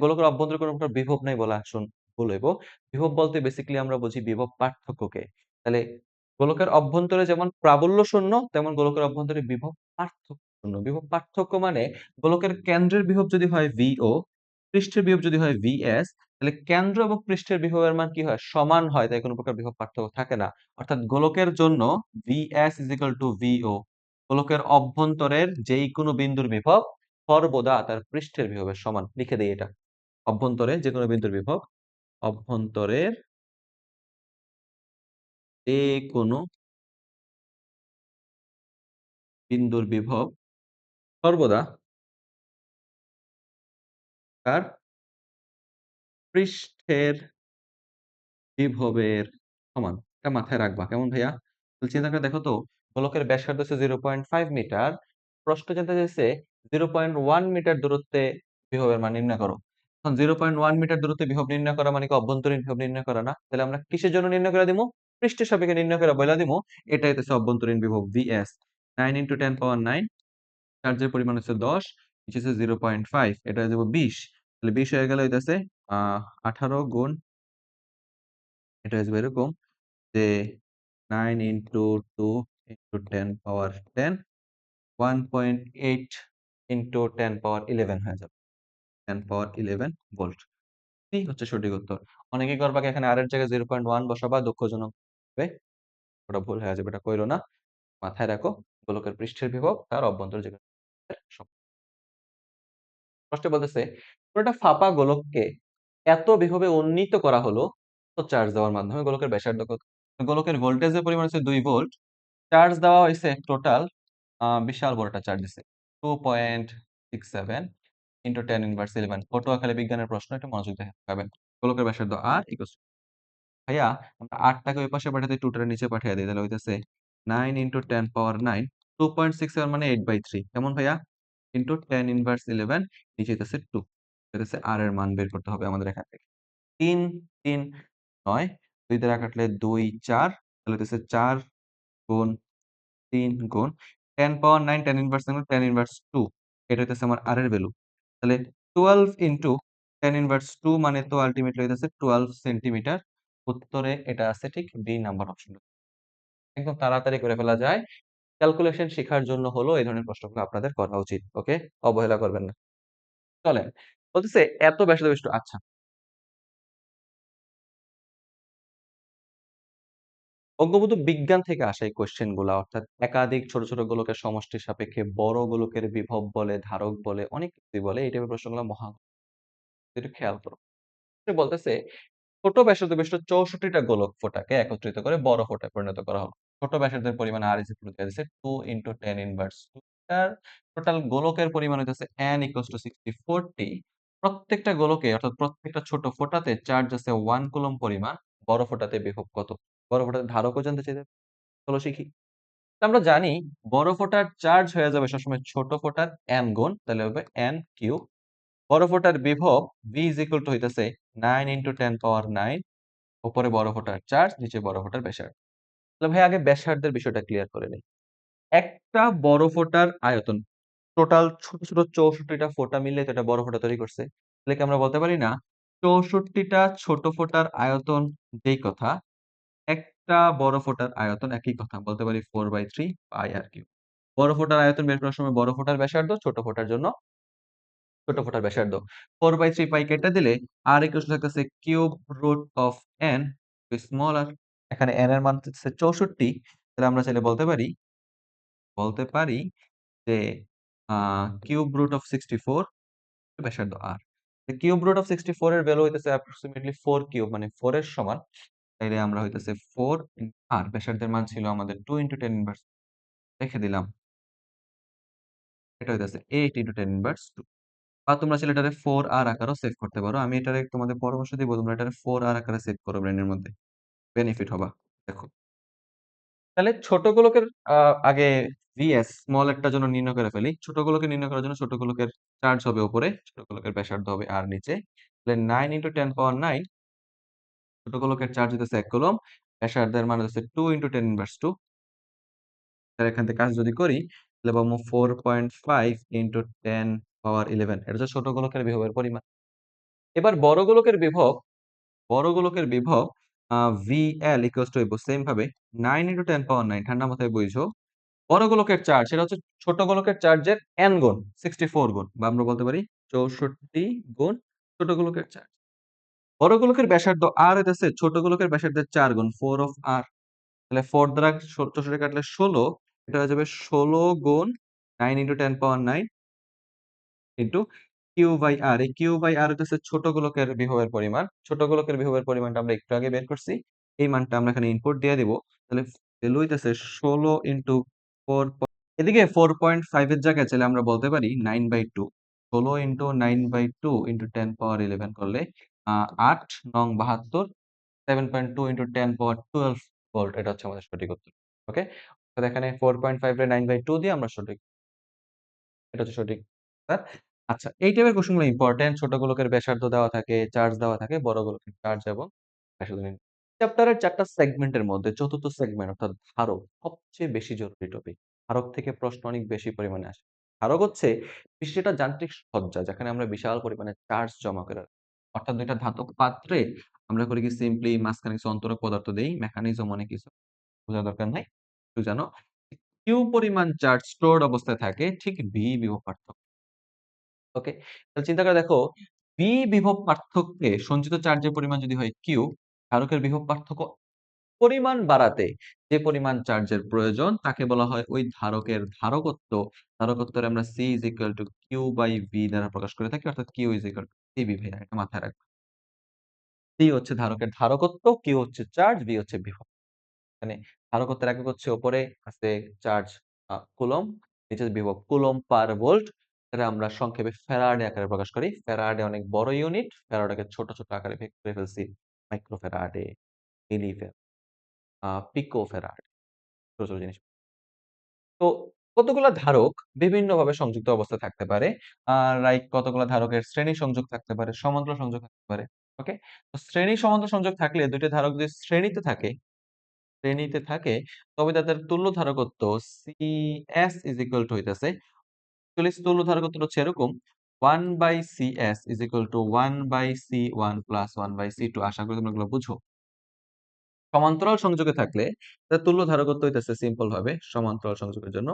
গোলকের অভ্যন্তরে কোন প্রকার বিভব নাই বলা ভুল হইব। বিভব বলতে বেসিক্যালি আমরা বুঝি বিভব পার্থক্যকে। তাহলে গোলকের অভ্যন্তরে যেমন প্রাবল্য শূন্য, তেমন গোলকের অভ্যন্তরে বিভব পার্থক্য শূন্য। বিভব পার্থক্য মানে গোলকের কেন্দ্রের বিভব যদি হয় VO, পৃষ্ঠের বিভব যদি হয় VS, তাহলে কেন্দ্র এবং পৃষ্ঠের বিভবের মান কি হয়? সমান হয়। তাই কোন প্রকার বিভব পার্থক্য থাকে না। অর্থাৎ গোলকের জন্য VS VO, গোলকের অভ্যন্তরের যেই কোনো বিন্দুর বিভব সর্বদা তার পৃষ্ঠের বিভবের সমান। লিখে দেই এটা। অভ্যন্তরে যেকোনো বিন্দুর বিভব, অভ্যন্তরের যেকোনো বিন্দুর বিভব সর্বদা তার পৃষ্ঠের বিভবের সমান। এটা মাথায় রাখবা। কেমন ভাইয়া? তাহলে চিন্তা করে দেখো তো, গোলকের ব্যাসার্ধ হচ্ছে 0.5 মিটার। প্রশ্ন জানতে চাইছে 0.1 মিটার দূরত্বে বিভবের মান নির্ণয় করো। এখন 0.1 মিটার দূরত্বে বিভব নির্ণয় করা মানে কি অভ্যন্তরীণ বিভব নির্ণয় করা না? তাহলে আমরা কিসের জন্য নির্ণয় করে দিমু? পৃষ্ঠের সাপেক্ষে নির্ণয় করে বইলা দিমু। এটাই হচ্ছে অভ্যন্তরীণ বিভব VS। 9 × 10⁻৯, চার্জের পরিমাণ হচ্ছে 10, which is 0.5, এটা হয়ে যাবে 20। তাহলে 20 হয়ে গেলে হইতাছে 18 গুণ, এটা হয়ে যাবে এরকম যে 9 into 2 into 10 power 10, 1.8 into 10 power 11 হয়ে যাবে। 10 power 11 ভোল্ট। এই হচ্ছে সঠিক উত্তর। অনেকেই করবা কি এখানে আর এর জায়গায় 0.1 বসাবা, দুঃখজনক হবে। ওটা ভুল হয়ে যাবে, এটা কইরো না। মাথায় রাখো, গোলকের পৃষ্ঠের বিভব তার অভ্যন্তরে যেকোনো সমান। প্রশ্নে বলতেছে, কোন একটা ফাঁপা গোলককে এত বিভবে উন্নীত করা হলো তো চার্জ দেওয়ার মাধ্যমে গোলকের ব্যাসার্ধ কত? গোলকের ভোল্টেজের পরিমাণ হচ্ছে 2 ভোল্ট। চার্জ দেওয়া হইছে টোটাল বিশাল বড় একটা চার্জ দিছে। 2.67 into 10 inverse 11। পটুয়াখালী বিজ্ঞানের প্রশ্ন, একটু মনোযোগ দিয়ে পাবেন। গোলকের ব্যাসার্ধ R ইকুয়ালস টু, ভাইয়া আমরা 8 টাকে ওই পাশে পাঠাতে 2 টার নিচে পাঠিয়ে দেই। তাহলে হইতেছে 9 into 10 power 9, 2.67 মানে 8/3। কেমন ভাইয়া? into 10 inverse 11, নিচে হইতেছে 2। হইতেছে R এর মান বের করতে হবে আমাদের এখান থেকে। 3, 3, 9, 2 দ্বারা কাটলে 2, 4, তাহলে হইতেছে 4 গুণ 3 গুণ 10 পাওয়ার 9, 10 ইনভার্স 10 ইনভার্স 2, এটা হইতেছে আমার R এর ভ্যালু। তাহলে 12 ইনটু 10 ইনভার্স 2 মানে তো আল্টিমেটলি হইতেছে 12 সেন্টিমিটার। উত্তরে এটা আছে ঠিক বি নাম্বার অপশন। একদম তাড়াতাড়ি করে ফেলা যায়। ক্যালকুলেশন শেখার জন্য হলো এই ধরনের প্রশ্নগুলো আপনাদের করা উচিত। ওকে? অবহেলা করবেন না। চলেন। বলতেছে এত ব্যাসার্ধ বিশিষ্ট, আচ্ছা, বঙ্গবন্ধু বিজ্ঞান থেকে আসা এই কোয়েশ্চেন গুলা, অর্থাৎ একাধিক ছোট ছোট গোলকের সমষ্টির সাপেক্ষে বড় গোলকের বিভব বলে, ধারক বলে, অনেক কিছুই বলে। এই টাইপের প্রশ্নগুলো একটু খেয়াল করো। সে বলতেছে ছোট ব্যাসার্ধ বিশিষ্ট 64 টা গোলক ফোঁটাকে একত্রিত করে বড় ফোঁটায় পরিণত করা হলো। ছোট ব্যাসার্ধের পরিমাণ R is equal to দিছে 2 into 10 inverse 2 টার টোটাল গোলকের পরিমাণ হইতেছে n equals to 60/40। প্রত্যেকটা গোলকে অর্থাৎ প্রত্যেকটা ছোট ফোঁটাতে চার্জ আছে 1 কুলম্ব পরিমাণ। বড় ফোঁটাতে বিভব কত? বড় ফোঁটাতে ধারকও জানতে চাইলে চলো শিখি। তো আমরা জানি বড় ফোঁটার চার্জ হয়ে যাবে সবসময় ছোট ফোঁটার n গুণ। তাহলে হবে n কিউব। বড় ফোঁটার বিভব V is equal to হইতেছে 9 into 10 power 9 উপরে বড় ফোঁটার চার্জ, নিচে বড় ফোঁটার ব্যাসার্ধ। তাহলে ভাই আগে ব্যাসার্ধের বিষয়টা ক্লিয়ার করে নেই। একটা বড় ফোঁটার আয়তন টোটাল ছোট, ছোট ৬৪ টা ফোঁটা মিলে তো একটা বড় ফোঁটা তৈরি করছে। তাহলে কি আমরা বলতে পারি না ৬৪ টা ছোট ফোঁটার আয়তন যেই কথা, একটা বড় ফোঁটার আয়তন একই কথা। বলতে পারি 4/3 পাই আর কিউব। বড় ফোঁটার আয়তন বের করার সময় বড় ফোঁটার ব্যাসার্ধ, ছোট ফোঁটার জন্য ছোট ফোঁটার ব্যাসার্ধ। 4/3 পাই কেটে দিলে r ইকুয়াল টু থাকতেছে cube root of n small r। এখানে n এর মান হচ্ছে ৬৪। তাহলে আমরা চাইলে বলতে পারি যে আ কিউব রুট অফ 64 ব্যাসার্ধ r। কিউব রুট অফ 64 এর ভ্যালু হইতেছে অ্যাপ্রক্সিমেটলি 4 কিউব মানে 4 এর সমান। তাইলে আমরা হইতেছে 4 আর ব্যাসার্ধের মান ছিল আমাদের 2 into 10 ইনভার্স রেখে দিলাম। এটা হইতেছে 8 into 10 ইনভার্স 2। বা তোমরা চাইলে এটারে 4r আকারেও সেভ করতে পারো। আমি এটারে তোমাদের পরামর্শ দিব তোমরা এটারে 4r আকারে সেভ করো ব্রেইনের মধ্যে। বেনিফিট হবা। দেখো। তাহলে ছোট গোলকের আ আগে VS স্মল এরটার জন্য নির্ণয় করে ফেলি। ছোট গোলকের নির্ণয় করার জন্য ছোট গোলকের চার্জ হবে উপরে, ছোট গোলকের ব্যাসার্ধ হবে r নিচে। তাহলে 9 into 10 power 9 ছোট গোলকের চার্জ হইতেছে 1 কুলম্ব। ব্যাসার্ধের মান হচ্ছে 2 into 10 inverse 2। তাহলে এখান থেকে কাজ যদি করি তাহলে পাবো 4.5 into 10 power 11। এটা হচ্ছে ছোট গোলকের বিভবের পরিমাণ। এবার বড় গোলকের বিভব VL equals to হইব সেম ভাবে 9 into 10 power 9 ঠান্ডা মাথায় বুঝো। বড় গোলকের চার্জ সেটা হচ্ছে ছোট গোলকের চার্জের n গুণ 64 গুণ বা আমরা বলতে পারি 64 গুণ ছোট গোলকের চার্জ। বড় গোলকের ব্যাসার্ধ r হইতেছে ছোট গোলকের ব্যাসার্ধের 4 গুণ 4 of r। তাহলে 4 দ্বারা 64 কাটলে 16 এটা হয়ে যাবে 16 গুণ 9 into 10 power 9 into Q by R. এই কিউ বাই আর হইতেছে ছোট গোলকের বিভবের পরিমাণ। ছোট গোলকের বিভবের পরিমাণটা আমরা একটু আগে বের করছি। এই মানটা আমরা এখানে ইনপুট দিয়ে দিব। তাহলে ভ্যালু হইতেছে 16 ইনটু 4 এদিকে 4.5 এর জায়গায় চাইলে আমরা বলতে পারি 9/2। 16 ইনটু 9/2 ইনটু 10 পাওয়ার 11 করলে 8 নং 72 7.2 ইনটু 10 পাওয়ার 12 ভোল্ট। এটা হচ্ছে আমাদের সঠিক উত্তর। ওকে? তাহলে এখানে 4.5 রে 9/2 দিয়ে আমরা সঠিক এটা হচ্ছে সঠিক অ্যান্সার। আচ্ছা, এই টাইপের কোয়েশ্চেন গুলো ইম্পোর্টেন্ট। ছোট গোলকের ব্যাসার্ধ দেওয়া থাকে, চার্জ দেওয়া থাকে, বড় গোলকের চার্জ এবং ব্যাসার্ধ নির্ণয়। চ্যাপ্টারের ৪ টা সেগমেন্টের মধ্যে ৪র্থ সেগমেন্ট অর্থাৎ ধারক সবচেয়ে বেশি জরুরি টপিক। ধারক থেকে প্রশ্ন অনেক বেশি পরিমাণে আসে। ধারক হচ্ছে বিশেষ একটা যান্ত্রিক সজ্জা যেখানে আমরা বিশাল পরিমাণে চার্জ জমা করে রাখি। অর্থাৎ ২ টা ধাতব পাত্রে আমরা করি কি সিম্পলি মাঝখানে কিছু অন্তরক পদার্থ দেই, মেকানিজম অনেক কিছু বোঝার দরকার নাই। একটু জানো কিউ পরিমাণ চার্জ স্টোরড অবস্থায় থাকে ঠিক ভি বিভব পার্থক্য। ওকে? তাহলে চিন্তা করে দেখো ভি বিভব পার্থক্যে সঞ্চিত চার্জের পরিমাণ যদি হয় কিউ, ধারকের বিভব পার্থক্য পরিমাণ বাড়াতে যে পরিমাণ চার্জের প্রয়োজন তাকে বলা হয় ওই ধারকের ধারকত্ব। ধারকত্বের আমরা C is equal to Q by V দ্বারা প্রকাশ করে থাকি অর্থাৎ Q is equal to CV ভাইয়া এটা মাথায় রাখবেন। C হচ্ছে ধারকের ধারকত্ব, Q হচ্ছে চার্জ, V হচ্ছে বিভব। মানে ধারকত্বের একক হচ্ছে উপরে আছে চার্জ কুলম্ব, নিচে বিভব কুলম্ব পার ভোল্ট। এটা আমরা সংক্ষেপে ফ্যারাডে আকারে প্রকাশ করি। ফ্যারাডে অনেক বড় ইউনিট। ফ্যারাডেকে ছোট, ছোট আকারে ভেগ করে ফেলছি। মাইক্রোফ্যারাডে, মিলিফ্যারাড, পিকোফ্যারাড ছোট, ছোট জিনিস। তো কতগুলা ধারক বিভিন্নভাবে সংযুক্ত অবস্থায় থাকতে পারে। লাইক কতগুলা ধারকের শ্রেণী সংযোগ থাকতে পারে, সমান্তরাল সংযোগ থাকতে পারে। ওকে? তো শ্রেণী সমান্তরাল সংযোগ থাকলে ২ টা ধারক যদি শ্রেণীতে থাকে তবে তাদের তুল্য ধারকত্ব CS is equal to হইতেছে অ্যাকচুয়ালি তুল্য ধারকত্বটা হচ্ছে এরকম 1/CS is equal to 1/C1 plus 1/C2 আশা করি তোমরা এগুলো বুঝো। সমান্তরাল সংযোগে থাকলে তাদের তুল্য ধারকত্ব হইতেছে সিম্পল ভাবে সমান্তরাল সংযোগের জন্য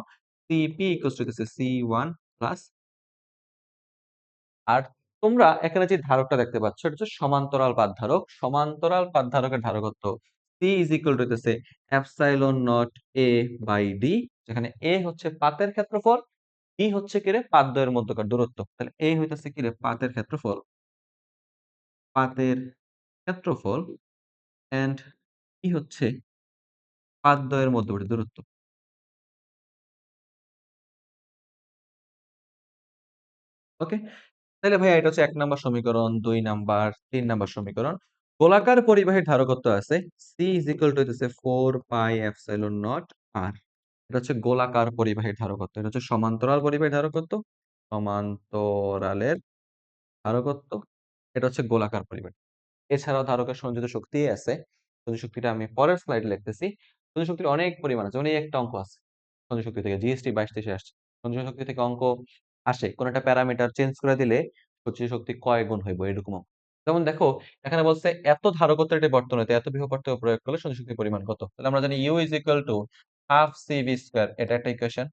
CP equals to হইতেছে C1 প্লাস আর তোমরা এখানে যে ধারকটা দেখতে পাচ্ছ এটা হচ্ছে সমান্তরাল পাত ধারক। সমান্তরাল পাত ধারকের ধারকত্ব C is equal to হইতেছে epsilon naught A by D যেখানে A হচ্ছে পাতের ক্ষেত্রফল, D হচ্ছে কি রে পাতদ্বয়ের মধ্যকার দূরত্ব। তাহলে A হইতেছে কি রে পাতের ক্ষেত্রফল এন্ড E হচ্ছে পাতদ্বয়ের মধ্যবর্তী দূরত্ব। ওকে? তাহলে ভাইয়া এটা হচ্ছে ১ নাম্বার সমীকরণ, ২ নাম্বার, ৩ নাম্বার সমীকরণ। গোলাকার পরিবাহীর ধারকত্ব আছে C is equal to হইতেছে 4 পাই এপসাইলন নট R। এটা হচ্ছে গোলাকার পরিবাহীর ধারকত্ব। এটা হচ্ছে সমান্তরাল পরিবাহীর ধারকত্ব। সমান্তরালের ধারকত্ব। এটা হচ্ছে গোলাকার পরিবাহী। এছাড়াও ধারকের সঞ্চিত শক্তি আছে। সঞ্চিত শক্তিটা আমি পরের স্লাইডে লিখতেছি। সঞ্চিত শক্তির অনেক পরিমাণ আছে। যেমন এই একটা অঙ্ক আছে। সঞ্চিত শক্তি থেকে জিএসটি ২২-২৩ আসছে। সঞ্চিত শক্তি থেকে অঙ্ক আসে। কোন একটা প্যারামিটার চেঞ্জ করে দিলে সঞ্চিত শক্তি কয় গুণ হইব এরকম অঙ্ক। যেমন দেখো এখানে বলছে এত ধারকত্বের একটি বর্তনীতে এত বিভব পার্থক্য প্রয়োগ করলে সঞ্চিত শক্তির পরিমাণ কত? তাহলে আমরা জানি U is equal to half CV square এটা একটা ইকুয়েশন।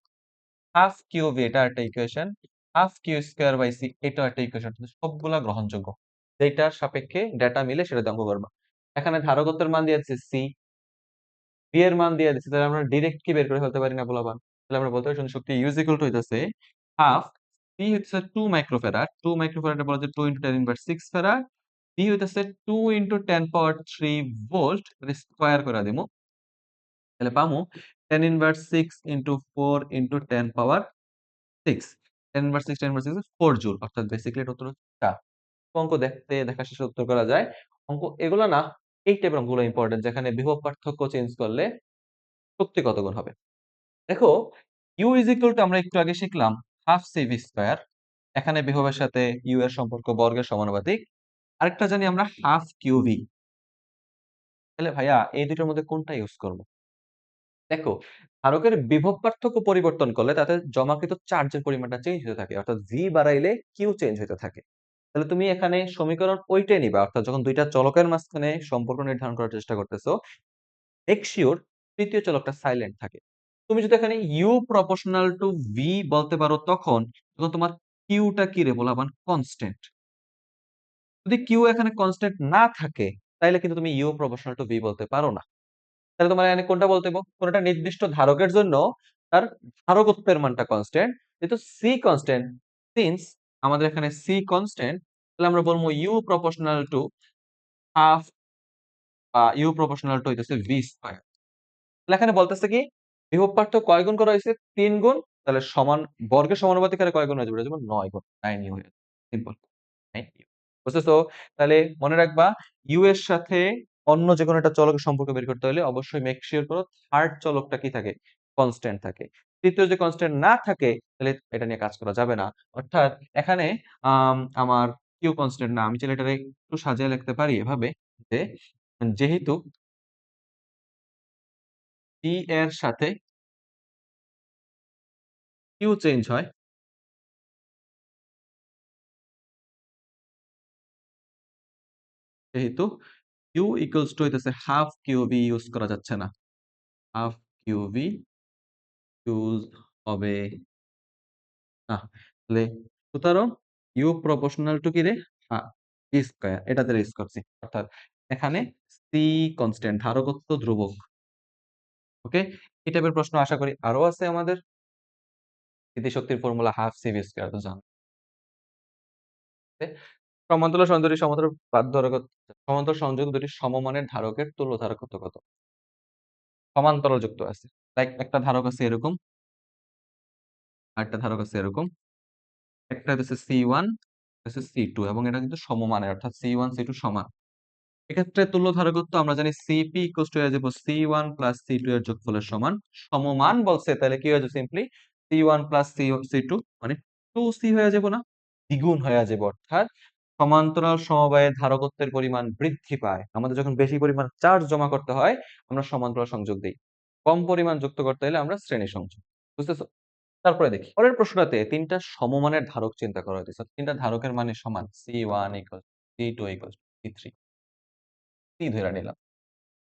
হাফ কিউব এটা একটা equation, half Q square by C এটাও একটা ইকুয়েশন। সবগুলা গ্রহণযোগ্য। যেটার সাপেক্ষে ডেটা মিলে সেটা দিয়ে অঙ্ক করবা। এখানে ধারকত্বের মান দিয়ে দিচ্ছে সি, বি এর মান দিয়ে দিচ্ছে। তাহলে আমরা ডিরেক্ট কি বের করে ফেলতে পারি না পোলাপান? তাহলে আমরা বলতে পারি সঞ্চিত শক্তি ইউ ইজ ইকুয়াল টু হইতেছে হাফ সি হচ্ছে 2 মাইক্রোফ্যারাড, 2 মাইক্রোফ্যারাড বলা যায় 2 × 10⁻6 ফ্যারাড, বি হইতেছে 2 × 10 পাওয়ার 3 ভোল্ট, এটা স্কয়ার করে দিমু। তাহলে পামু 10⁻6 × 4 × 10 পাওয়ার 6, 10/6 10/6 4 জুল, অর্থাৎ বেসিক্যালি এর উত্তর হচ্ছে 4। অঙ্ক দেখা শেষে উত্তর করা যায়। অঙ্ক এগুলা না, এই টাইপের অঙ্কগুলো ইম্পোর্টেন্ট যেখানে বিভব পার্থক্য চেঞ্জ করলে শক্তি কত গুণ হবে। দেখো U is equal to আমরা একটু আগে শিখলাম হাফ CV স্কয়ার। এখানে বিভবের সাথে U এর সম্পর্ক বর্গের সমানুপাতিক। আরেকটা জানি আমরা হাফ QV। তাহলে ভাইয়া এই দুটোর মধ্যে কোনটা ইউজ করব? দেখো ধারকের বিভব পার্থক্য পরিবর্তন করলে তাতে জমাকৃত চার্জের পরিমাণটা চেঞ্জ হতে থাকে, অর্থাৎ V বাড়াইলে Q চেঞ্জ হতে থাকে। তাহলে তুমি এখানে সমীকরণ ওইটাই নিবা, অর্থাৎ যখন ২ টা চলকের মাঝখানে সম্পর্ক নির্ধারণ করার চেষ্টা করতেছো, মেক সিউর তৃতীয় চলকটা সাইলেন্ট থাকে। তুমি যদি এখানে U proportional to V বলতে পারো তখন তোমার Q টা কি রে বলাবান? কনস্ট্যান্ট। যদি Q এখানে কনস্ট্যান্ট না থাকে তাইলে কিন্তু তুমি U proportional to V বলতে পারো না। তাহলে তোমার এখানে কোনটা বলতে হবে? কোন একটা নির্দিষ্ট ধারকের জন্য তার ধারকত্বের মানটা কনস্ট্যান্ট। যেহেতু C কনস্ট্যান্ট, সিন্স আমাদের এখানে C কনস্ট্যান্ট, তাহলে আমরা বলবো U proportional to half U proportional to হইতেছে V স্কয়ার। তাহলে এখানে বলতেছে কি বিভব পার্থক্য কয় গুণ করা হইছে? ৩ গুণ। তাহলে সমান বর্গের সমানুপাতিক হারে কয় গুণ হয়ে যাবে? এটা যাবে ৯ গুণ। 9 ইউ হয়ে যাবে। সিম্পল। 9 ইউ। বুঝতেছো? তাহলে মনে রাখবা ইউ এর সাথে অন্য যেকোনো একটা চলকের সম্পর্ক বের করতে হলে অবশ্যই মেক সিওর করো থার্ড চলকটা কি থাকে? কনস্ট্যান্ট থাকে। তৃতীয় যে কনস্ট্যান্ট না থাকে তাহলে এটা নিয়ে কাজ করা যাবে না। অর্থাৎ এখানে আমার কিউ কনস্ট্যান্ট না। আমি চাইলে এটারে একটু সাজিয়ে লিখতে পারি এভাবে যে যেহেতু পি এর সাথে কিউ চেঞ্জ হয়, যেহেতু কিউ ইকুয়ালস টু হইতেছে হাফ কিউবি ইউজ করা যাচ্ছে না। হাফ কিউবি ইউজ হবে না। তাহলে সুতরাং ইউ প্রপোর্শনাল টু কি রে? V square. এটাতে ইউজ করছি। অর্থাৎ এখানে সি কনস্ট্যান্ট ধারকত্ব ধ্রুবক। ওকে? এই টাইপের প্রশ্ন আশা করি আরো আছে আমাদের। স্থিতিশক্তির ফর্মুলা হাফ সিভি স্কয়ার তো জানো। সমান্তরাল সংযোগ দুটি সমান্তরাল সংযোগ দুটি সমমানের ধারকের তুল্য ধারকত্ব কত? সমান্তরাল যুক্ত আছে। লাইক একটা ধারক আছে এরকম, আরেকটা ধারক আছে এরকম। একটা হচ্ছে C1, হচ্ছে C2 এবং এটা কিন্তু সমমানের, অর্থাৎ C1 C2 সমান। এক্ষেত্রে তুল্য ধারকত্ব আমরা জানি CP ইকুয়ালস টু হয়ে যাবে C1 প্লাস C2 এর যোগফলের সমান। সমমান বলছে তাহলে কি হয়ে যাবে? সিম্পলি C1 প্লাস C2 মানে 2C হয়ে যাব না? দ্বিগুণ হয়ে যাবে, অর্থাৎ সমান্তরাল সমবায়ে ধারকত্বের পরিমাণ বৃদ্ধি পায়। আমাদের যখন বেশি পরিমাণ চার্জ জমা করতে হয় আমরা সমান্তরাল সংযোগ দেই। কম পরিমাণ যুক্ত করতে হলে আমরা শ্রেণী সংযোগ। বুঝতেছো? তারপরে দেখি। পরের প্রশ্নটাতে ৩ টা সমমানের ধারক চিন্তা করা হইতেছে। ৩ টা ধারকের মানে সমান। C1 C2 C3। C ধইরা নিলাম।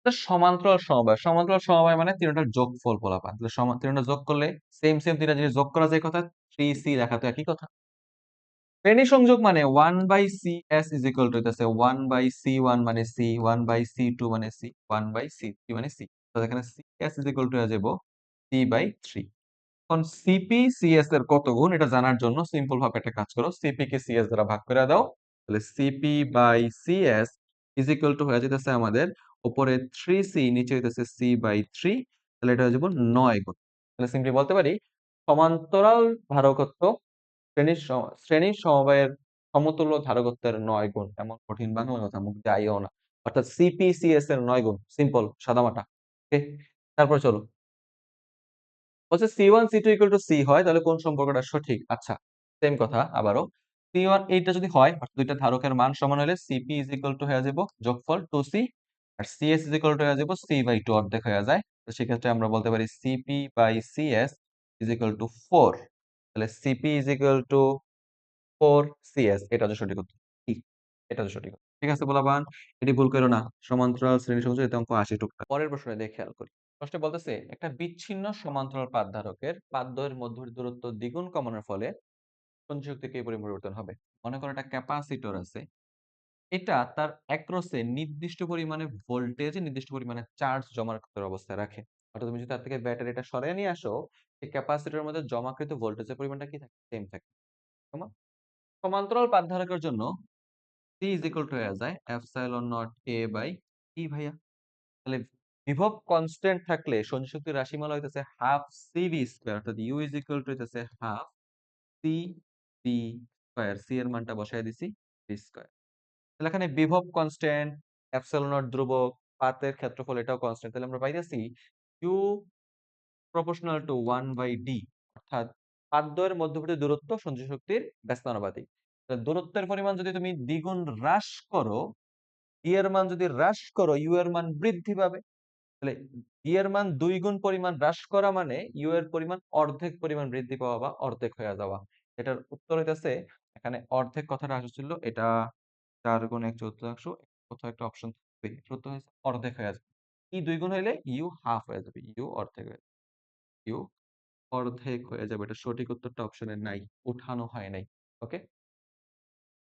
তো সমান্তরাল সমবায়। সমান্তরাল সমবায় মানে ৩ টার যোগফল পোলাপান। তাহলে ৩ টা যোগ করলে সেম ৩ টা জিনিস যোগ করা যায় কথা। 3C লেখা তো একই কথা। শ্রেণী সংযোগ মানে 1/CS is equal to হইতেছে 1/C1 মানে C, 1/C2 মানে C, 1/C3 মানে C। তো এখানে CS is equal to হয়ে যাব C/3। এখন সিপি সিএস এর কত গুণ এটা জানার জন্য সিম্পল ভাবে একটা কাজ করো, সিপি কে সিএস দ্বারা ভাগ করে দাও। তাহলে CP by CS is equal to হয়ে যেতেছে আমাদের উপরে 3C নিচে হইতেছে C/3। তাহলে এটা হয়ে যাব 9 গুণ। তাহলে সিম্পলি বলতে পারি সমান্তরাল ধারকত্ব শ্রেণীর সমবায়ের সমতুল্য ধারকত্বের ৯ গুণ। এমন কঠিন বাংলা কথা মুখ দিয়ে আইও না। অর্থাৎ সিপি/সিএস এর ৯ গুণ। সিম্পল সাদামাটা। ওকে? তারপরে চলো। বলছে C1 C2 = C হয় তাহলে কোন সম্পর্কটা সঠিক? আচ্ছা, সেম কথা আবারও। C1 এইটা যদি হয় অর্থাৎ ২ টা ধারকের মান সমান হলে CP হয়ে যাব যোগফল 2C আর CS হয়ে যাব C/2 অর্ধেক হয়ে যায়। তো সেক্ষেত্রে আমরা বলতে পারি CP/CS = 4 তাহলে CP 4 CS এটা হচ্ছে সঠিক উত্তর। কি? এটা হচ্ছে সঠিক উত্তর। ঠিক আছে পোলাপান? এটি ভুল কইরো না। সমান্তরাল শ্রেণী সমষ্টি এতে অঙ্ক ৮০ টুকরা। পরের প্রশ্নে দিয়ে খেয়াল করি। প্রশ্নে বলতেছে একটা বিচ্ছিন্ন সমান্তরাল পাতধারকের পাতদ্বয়ের মধ্যবর্তী দূরত্ব দ্বিগুণ কমানোর ফলে সঞ্চয় শক্তি কি পরিবর্তন হবে? মনে করো একটা ক্যাপাসিটর আছে। এটা তার একরোসে নির্দিষ্ট পরিমাণে ভোল্টেজ, নির্দিষ্ট পরিমাণে চার্জ জমাকৃত অবস্থায় রাখে। অর্থাৎ তুমি যদি তার থেকে ব্যাটারিটা সরায় নিয়ে আসো, এই ক্যাপাসিটরের মধ্যে জমাকৃত ভোল্টেজের পরিমাণটা কি থাকে? সেম থাকে। কেমন? সমান্তরাল পাতধারকের জন্য C is equal to হয়ে যায় epsilon naught A by E ভাইয়া। তাহলে বিভব কনস্ট্যান্ট থাকলে সঞ্চয় শক্তির রাশিমালা হইতেছে হাফ CV স্কয়ার অর্থাৎ U is equal to হইতেছে হাফ CV স্কয়ার। C এর মানটা বসায় দিছি V স্কয়ার। তাহলে এখানে বিভব কনস্ট্যান্ট, এপসিলন নট ধ্রুবক, পাতের ক্ষেত্রফল এটাও কনস্ট্যান্ট। তাহলে আমরা পাইতেছি U proportional to 1 by D অর্থাৎ পাতদ্বয়ের মধ্যবর্তী দূরত্ব সঞ্চয় শক্তির ব্যস্তানুপাতিক। তাহলে দূরত্বের পরিমাণ যদি তুমি দ্বিগুণ হ্রাস করো, E এর মান যদি হ্রাস করো, U এর মান বৃদ্ধি পাবে। তাহলে E এর মান ২ গুণ পরিমাণ হ্রাস করা মানে U এর পরিমাণ অর্ধেক পরিমাণ বৃদ্ধি পাওয়া বা অর্ধেক হয়ে যাওয়া। এটার উত্তর হইতেছে এখানে অর্ধেক কথাটা আসছিল এটা ৪ গুণ ১/৪ কোথাও একটা অপশন থাকবে। এটার উত্তর হইছে অর্ধেক হয়ে যাবে। E ২ গুণ হইলে U হাফ হয়ে যাবে। U অর্ধেক হয়ে যাবে। U অর্ধেক হয়ে যাবে। এটা সঠিক উত্তরটা অপশনে নাই। উঠানো হয় নাই। ওকে?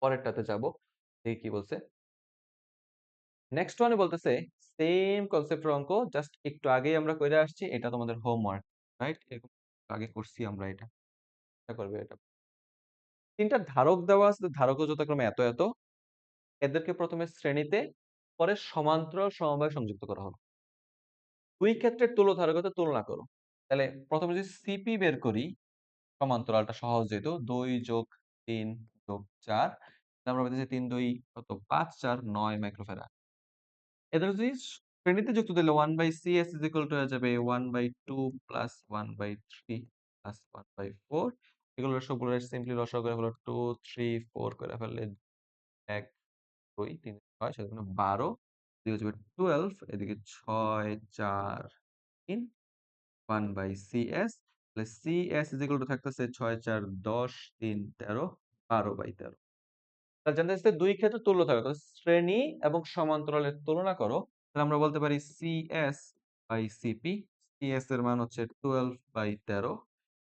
পরেরটাতে যাবো। দেখি কি বলছে। নেক্সট ওয়ানে বলতেছে সেম কনসেপ্টের অঙ্ক জাস্ট একটু আগেই আমরা কইরা আসছি। এটা তোমাদের হোমওয়ার্ক। রাইট? এরকম আগে করছি আমরা এটা। এটা করবে এটা। ৩ টা ধারক দেওয়া আছে। ধারক যথাক্রমে এত, এত। এদেরকে ১ম এ শ্রেণীতে, পরে সমান্তরাল সমবায়ে সংযুক্ত করা হলো। ২ ক্ষেত্রের তুল্য ধারকত্ব তুলনা করো। তাহলে ১ম এ যদি সিপি বের করি, সমান্তরালটা সহজ যেহেতু ২ যোগ ৩ যোগ ৪ তাহলে আমরা পাইতেছি ৩ ২ কত ৫ ৪ ৯ মাইক্রোফ্যারাড। এদের যদি শ্রেণীতে যুক্ত দিলে 1/CS হয়ে যাবে 1/2 প্লাস 1/3 প্লাস 1/4 এগুলোর সবগুলোর সিম্পলি লসাগু করে হলো 2 3 4 করে ফেললে ১ ২ ৩ ৬ ৭ ১২ এদিকে হচ্ছে 12 এদিকে ৬ ৪ ৩ 1/CS তাহলে CS থাকতেছে ৬ ৪ ১০ ৩ ১৩ ১২/১৩ তাহলে জানতে চাইছে ২ ক্ষেত্রে তুল্য থাকে। তাহলে শ্রেণী এবং সমান্তরালের তুলনা করো। তাহলে আমরা বলতে পারি CS/CP CS এর মান হচ্ছে 12/13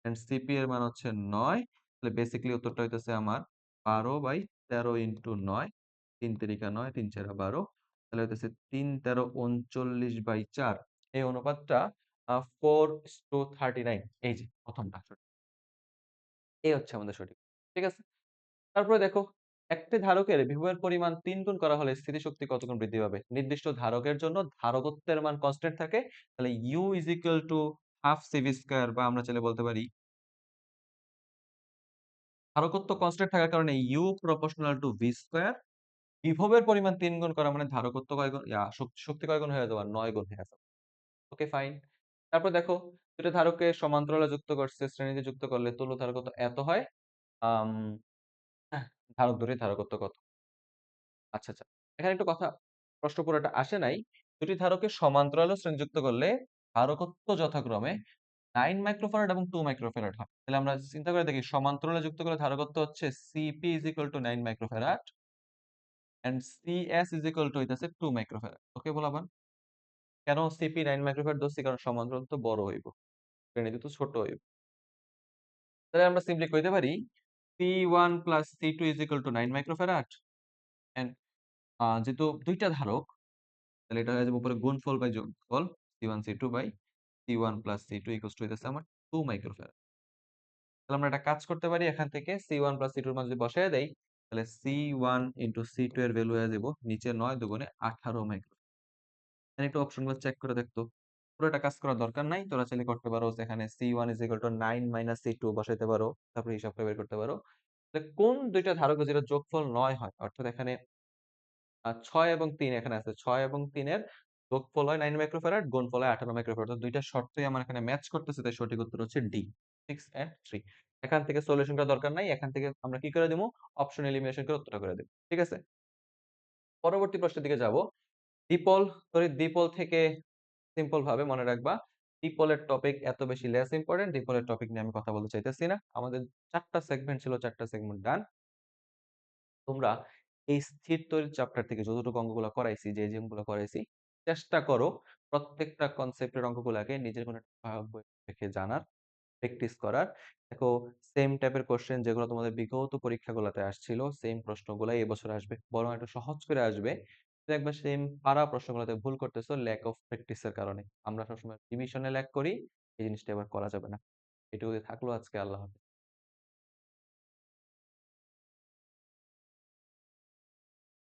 এন্ড CP এর মান হচ্ছে ৯ তাহলে বেসিক্যালি উত্তরটা হইতেছে আমার ১২/13 ইনটু ৯ ৩ তিরিকা ৯ ৩ চারা ১২ তাহলে হইতেছে ৩ ১৩ ৩৯/৪ এই অনুপাতটা 4:39 এই যে প্রথমটা সঠিক। এই হচ্ছে আমাদের সঠিক। ঠিক আছে? তারপরে দেখো, একটি ধারকের বিভবের পরিমাণ ৩ গুণ করা হলে স্থিতিশক্তি কত গুণ বৃদ্ধি পাবে? নির্দিষ্ট ধারকের জন্য ধারকত্বের মান কনস্ট্যান্ট থাকে। তাহলে U is equal to half CV square বা আমরা চাইলে বলতে পারি ধারকত্ব কনস্ট্যান্ট থাকার কারণে U proportional to V square. বিভবের পরিমাণ ৩ গুণ করা মানে ধারকত্ব কয় গুণ শক্তি কয় গুণ হয়ে যাবে? ৯ গুণ হয়ে যাবে। Okay fine. তারপর দেখো, দুটো ধারককে সমান্তরালে যুক্ত করছে, শ্রেণীতে যুক্ত করলে তুল্য ধারকত্ব এত হয়। আম ধারক দুটির ধারকত্ব কত? আচ্ছা, আচ্ছা। এখানে একটু কথা প্রশ্ন পুরোটা আসে নাই। দুটি ধারকে সমান্তরালে শ্রেণীযুক্ত করলে ধারকত্ব যথাক্রমে 9 মাইক্রোফ্যারাড এবং 2 মাইক্রোফ্যারাড হয়। তাহলে আমরা চিন্তা করে দেখি সমান্তরালে যুক্ত করলে ধারকত্ব হচ্ছে Cp = 9 মাইক্রোফ্যারাড and Cs হইতেছে 2 মাইক্রোফ্যারাড। ওকে পোলাপান? কেন Cp 9 মাইক্রোফ্যারাড ধরছি? কারণ সমান্তরাল তো বড় হইব। শ্রেণীতে তো ছোট হইব। তাহলে আমরা সিম্পলি কইতে পারি C1 plus C2 9 microfarad and যেহেতু ২ টা ধারক তাহলে এটা হয়ে যাবে উপরে গুণফল বাই যোগফল C1 C2 by C1 plus C2 equals to হইতেছে আমার 2 মাইক্রোফ্যারাড। তাহলে আমরা একটা কাজ করতে পারি এখান থেকে C1 প্লাস C2 এর মান যদি বসায় দেই তাহলে C1 ইনটু C2 এর ভ্যালু হয়ে যাব নিচে ৯ দুগুণে ১৮ মাইক্রো। এখানে একটু অপশনগুলো চেক করে দেখতো। পুরোটা কাজ করার দরকার নাই। তোরা চাইলে করতে পারো যেখানে C1 9 মাইনাস C2 বসাইতে পারো। তারপরে হিসাবটা বের করতে পারো। তাহলে কোন ২ টা ধারকের যেটা যোগফল ৯ হয়? অর্থাৎ এখানে ৬ এবং ৩ এখানে আছে। ৬ এবং ৩ এর যোগফল হয় ৯ মাইক্রোফ্যারাড, গুণফল হয় ৫৮ মাইক্রোফ্যারাড। অর্থাৎ ২ টা শর্তই আমার এখানে ম্যাচ করতেছে। তাই সঠিক উত্তর হচ্ছে ডি। 6 অ্যান্ড 3। এখান থেকে সলিউশন করার দরকার নাই। এখান থেকে আমরা কি করে দিমু? অপশন এলিমিনেশন করে উত্তরটা করে দিব। ঠিক আছে? পরবর্তী প্রশ্নের দিকে যাব। দ্বিপল, তড়িৎ দ্বিপল থেকে সিম্পল ভাবে মনে রাখবা, দ্বিপলের টপিক এত বেশি লেস ইম্পোর্টেন্ট। দ্বিপলের টপিক নিয়ে আমি কথা বলতে চাইতেছি না। আমাদের ৪ টা সেগমেন্ট ছিল, ৪ টা সেগমেন্ট ডান। তোমরা এই স্থির তড়িৎ চ্যাপ্টার থেকে যতটুকু অঙ্কগুলা করাইছি, যে জিমগুলো করাইছি, চেষ্টা করো প্রত্যেকটা কনসেপ্টের অঙ্কগুলাকে নিজের কোনো একটা বই রেখে জানার, প্র্যাকটিস করার। দেখো সেম টাইপের কোয়েশ্চেন যেগুলো তোমাদের বিগত পরীক্ষাগুলোতে আসছিল, সেম প্রশ্নগুলাই এবছর আসবে। বরং একটু সহজ করে আসবে। দেখবা সেম পারা প্রশ্নগুলোতে ভুল করতেছো ল্যাক অফ প্র্যাকটিসের কারণে। আমরা সবসময় রিভিশনে ল্যাক করি। এই জিনিসটা এবার করা যাবে না। এটুকুই থাকলো আজকে। আল্লাহ হাফেজ।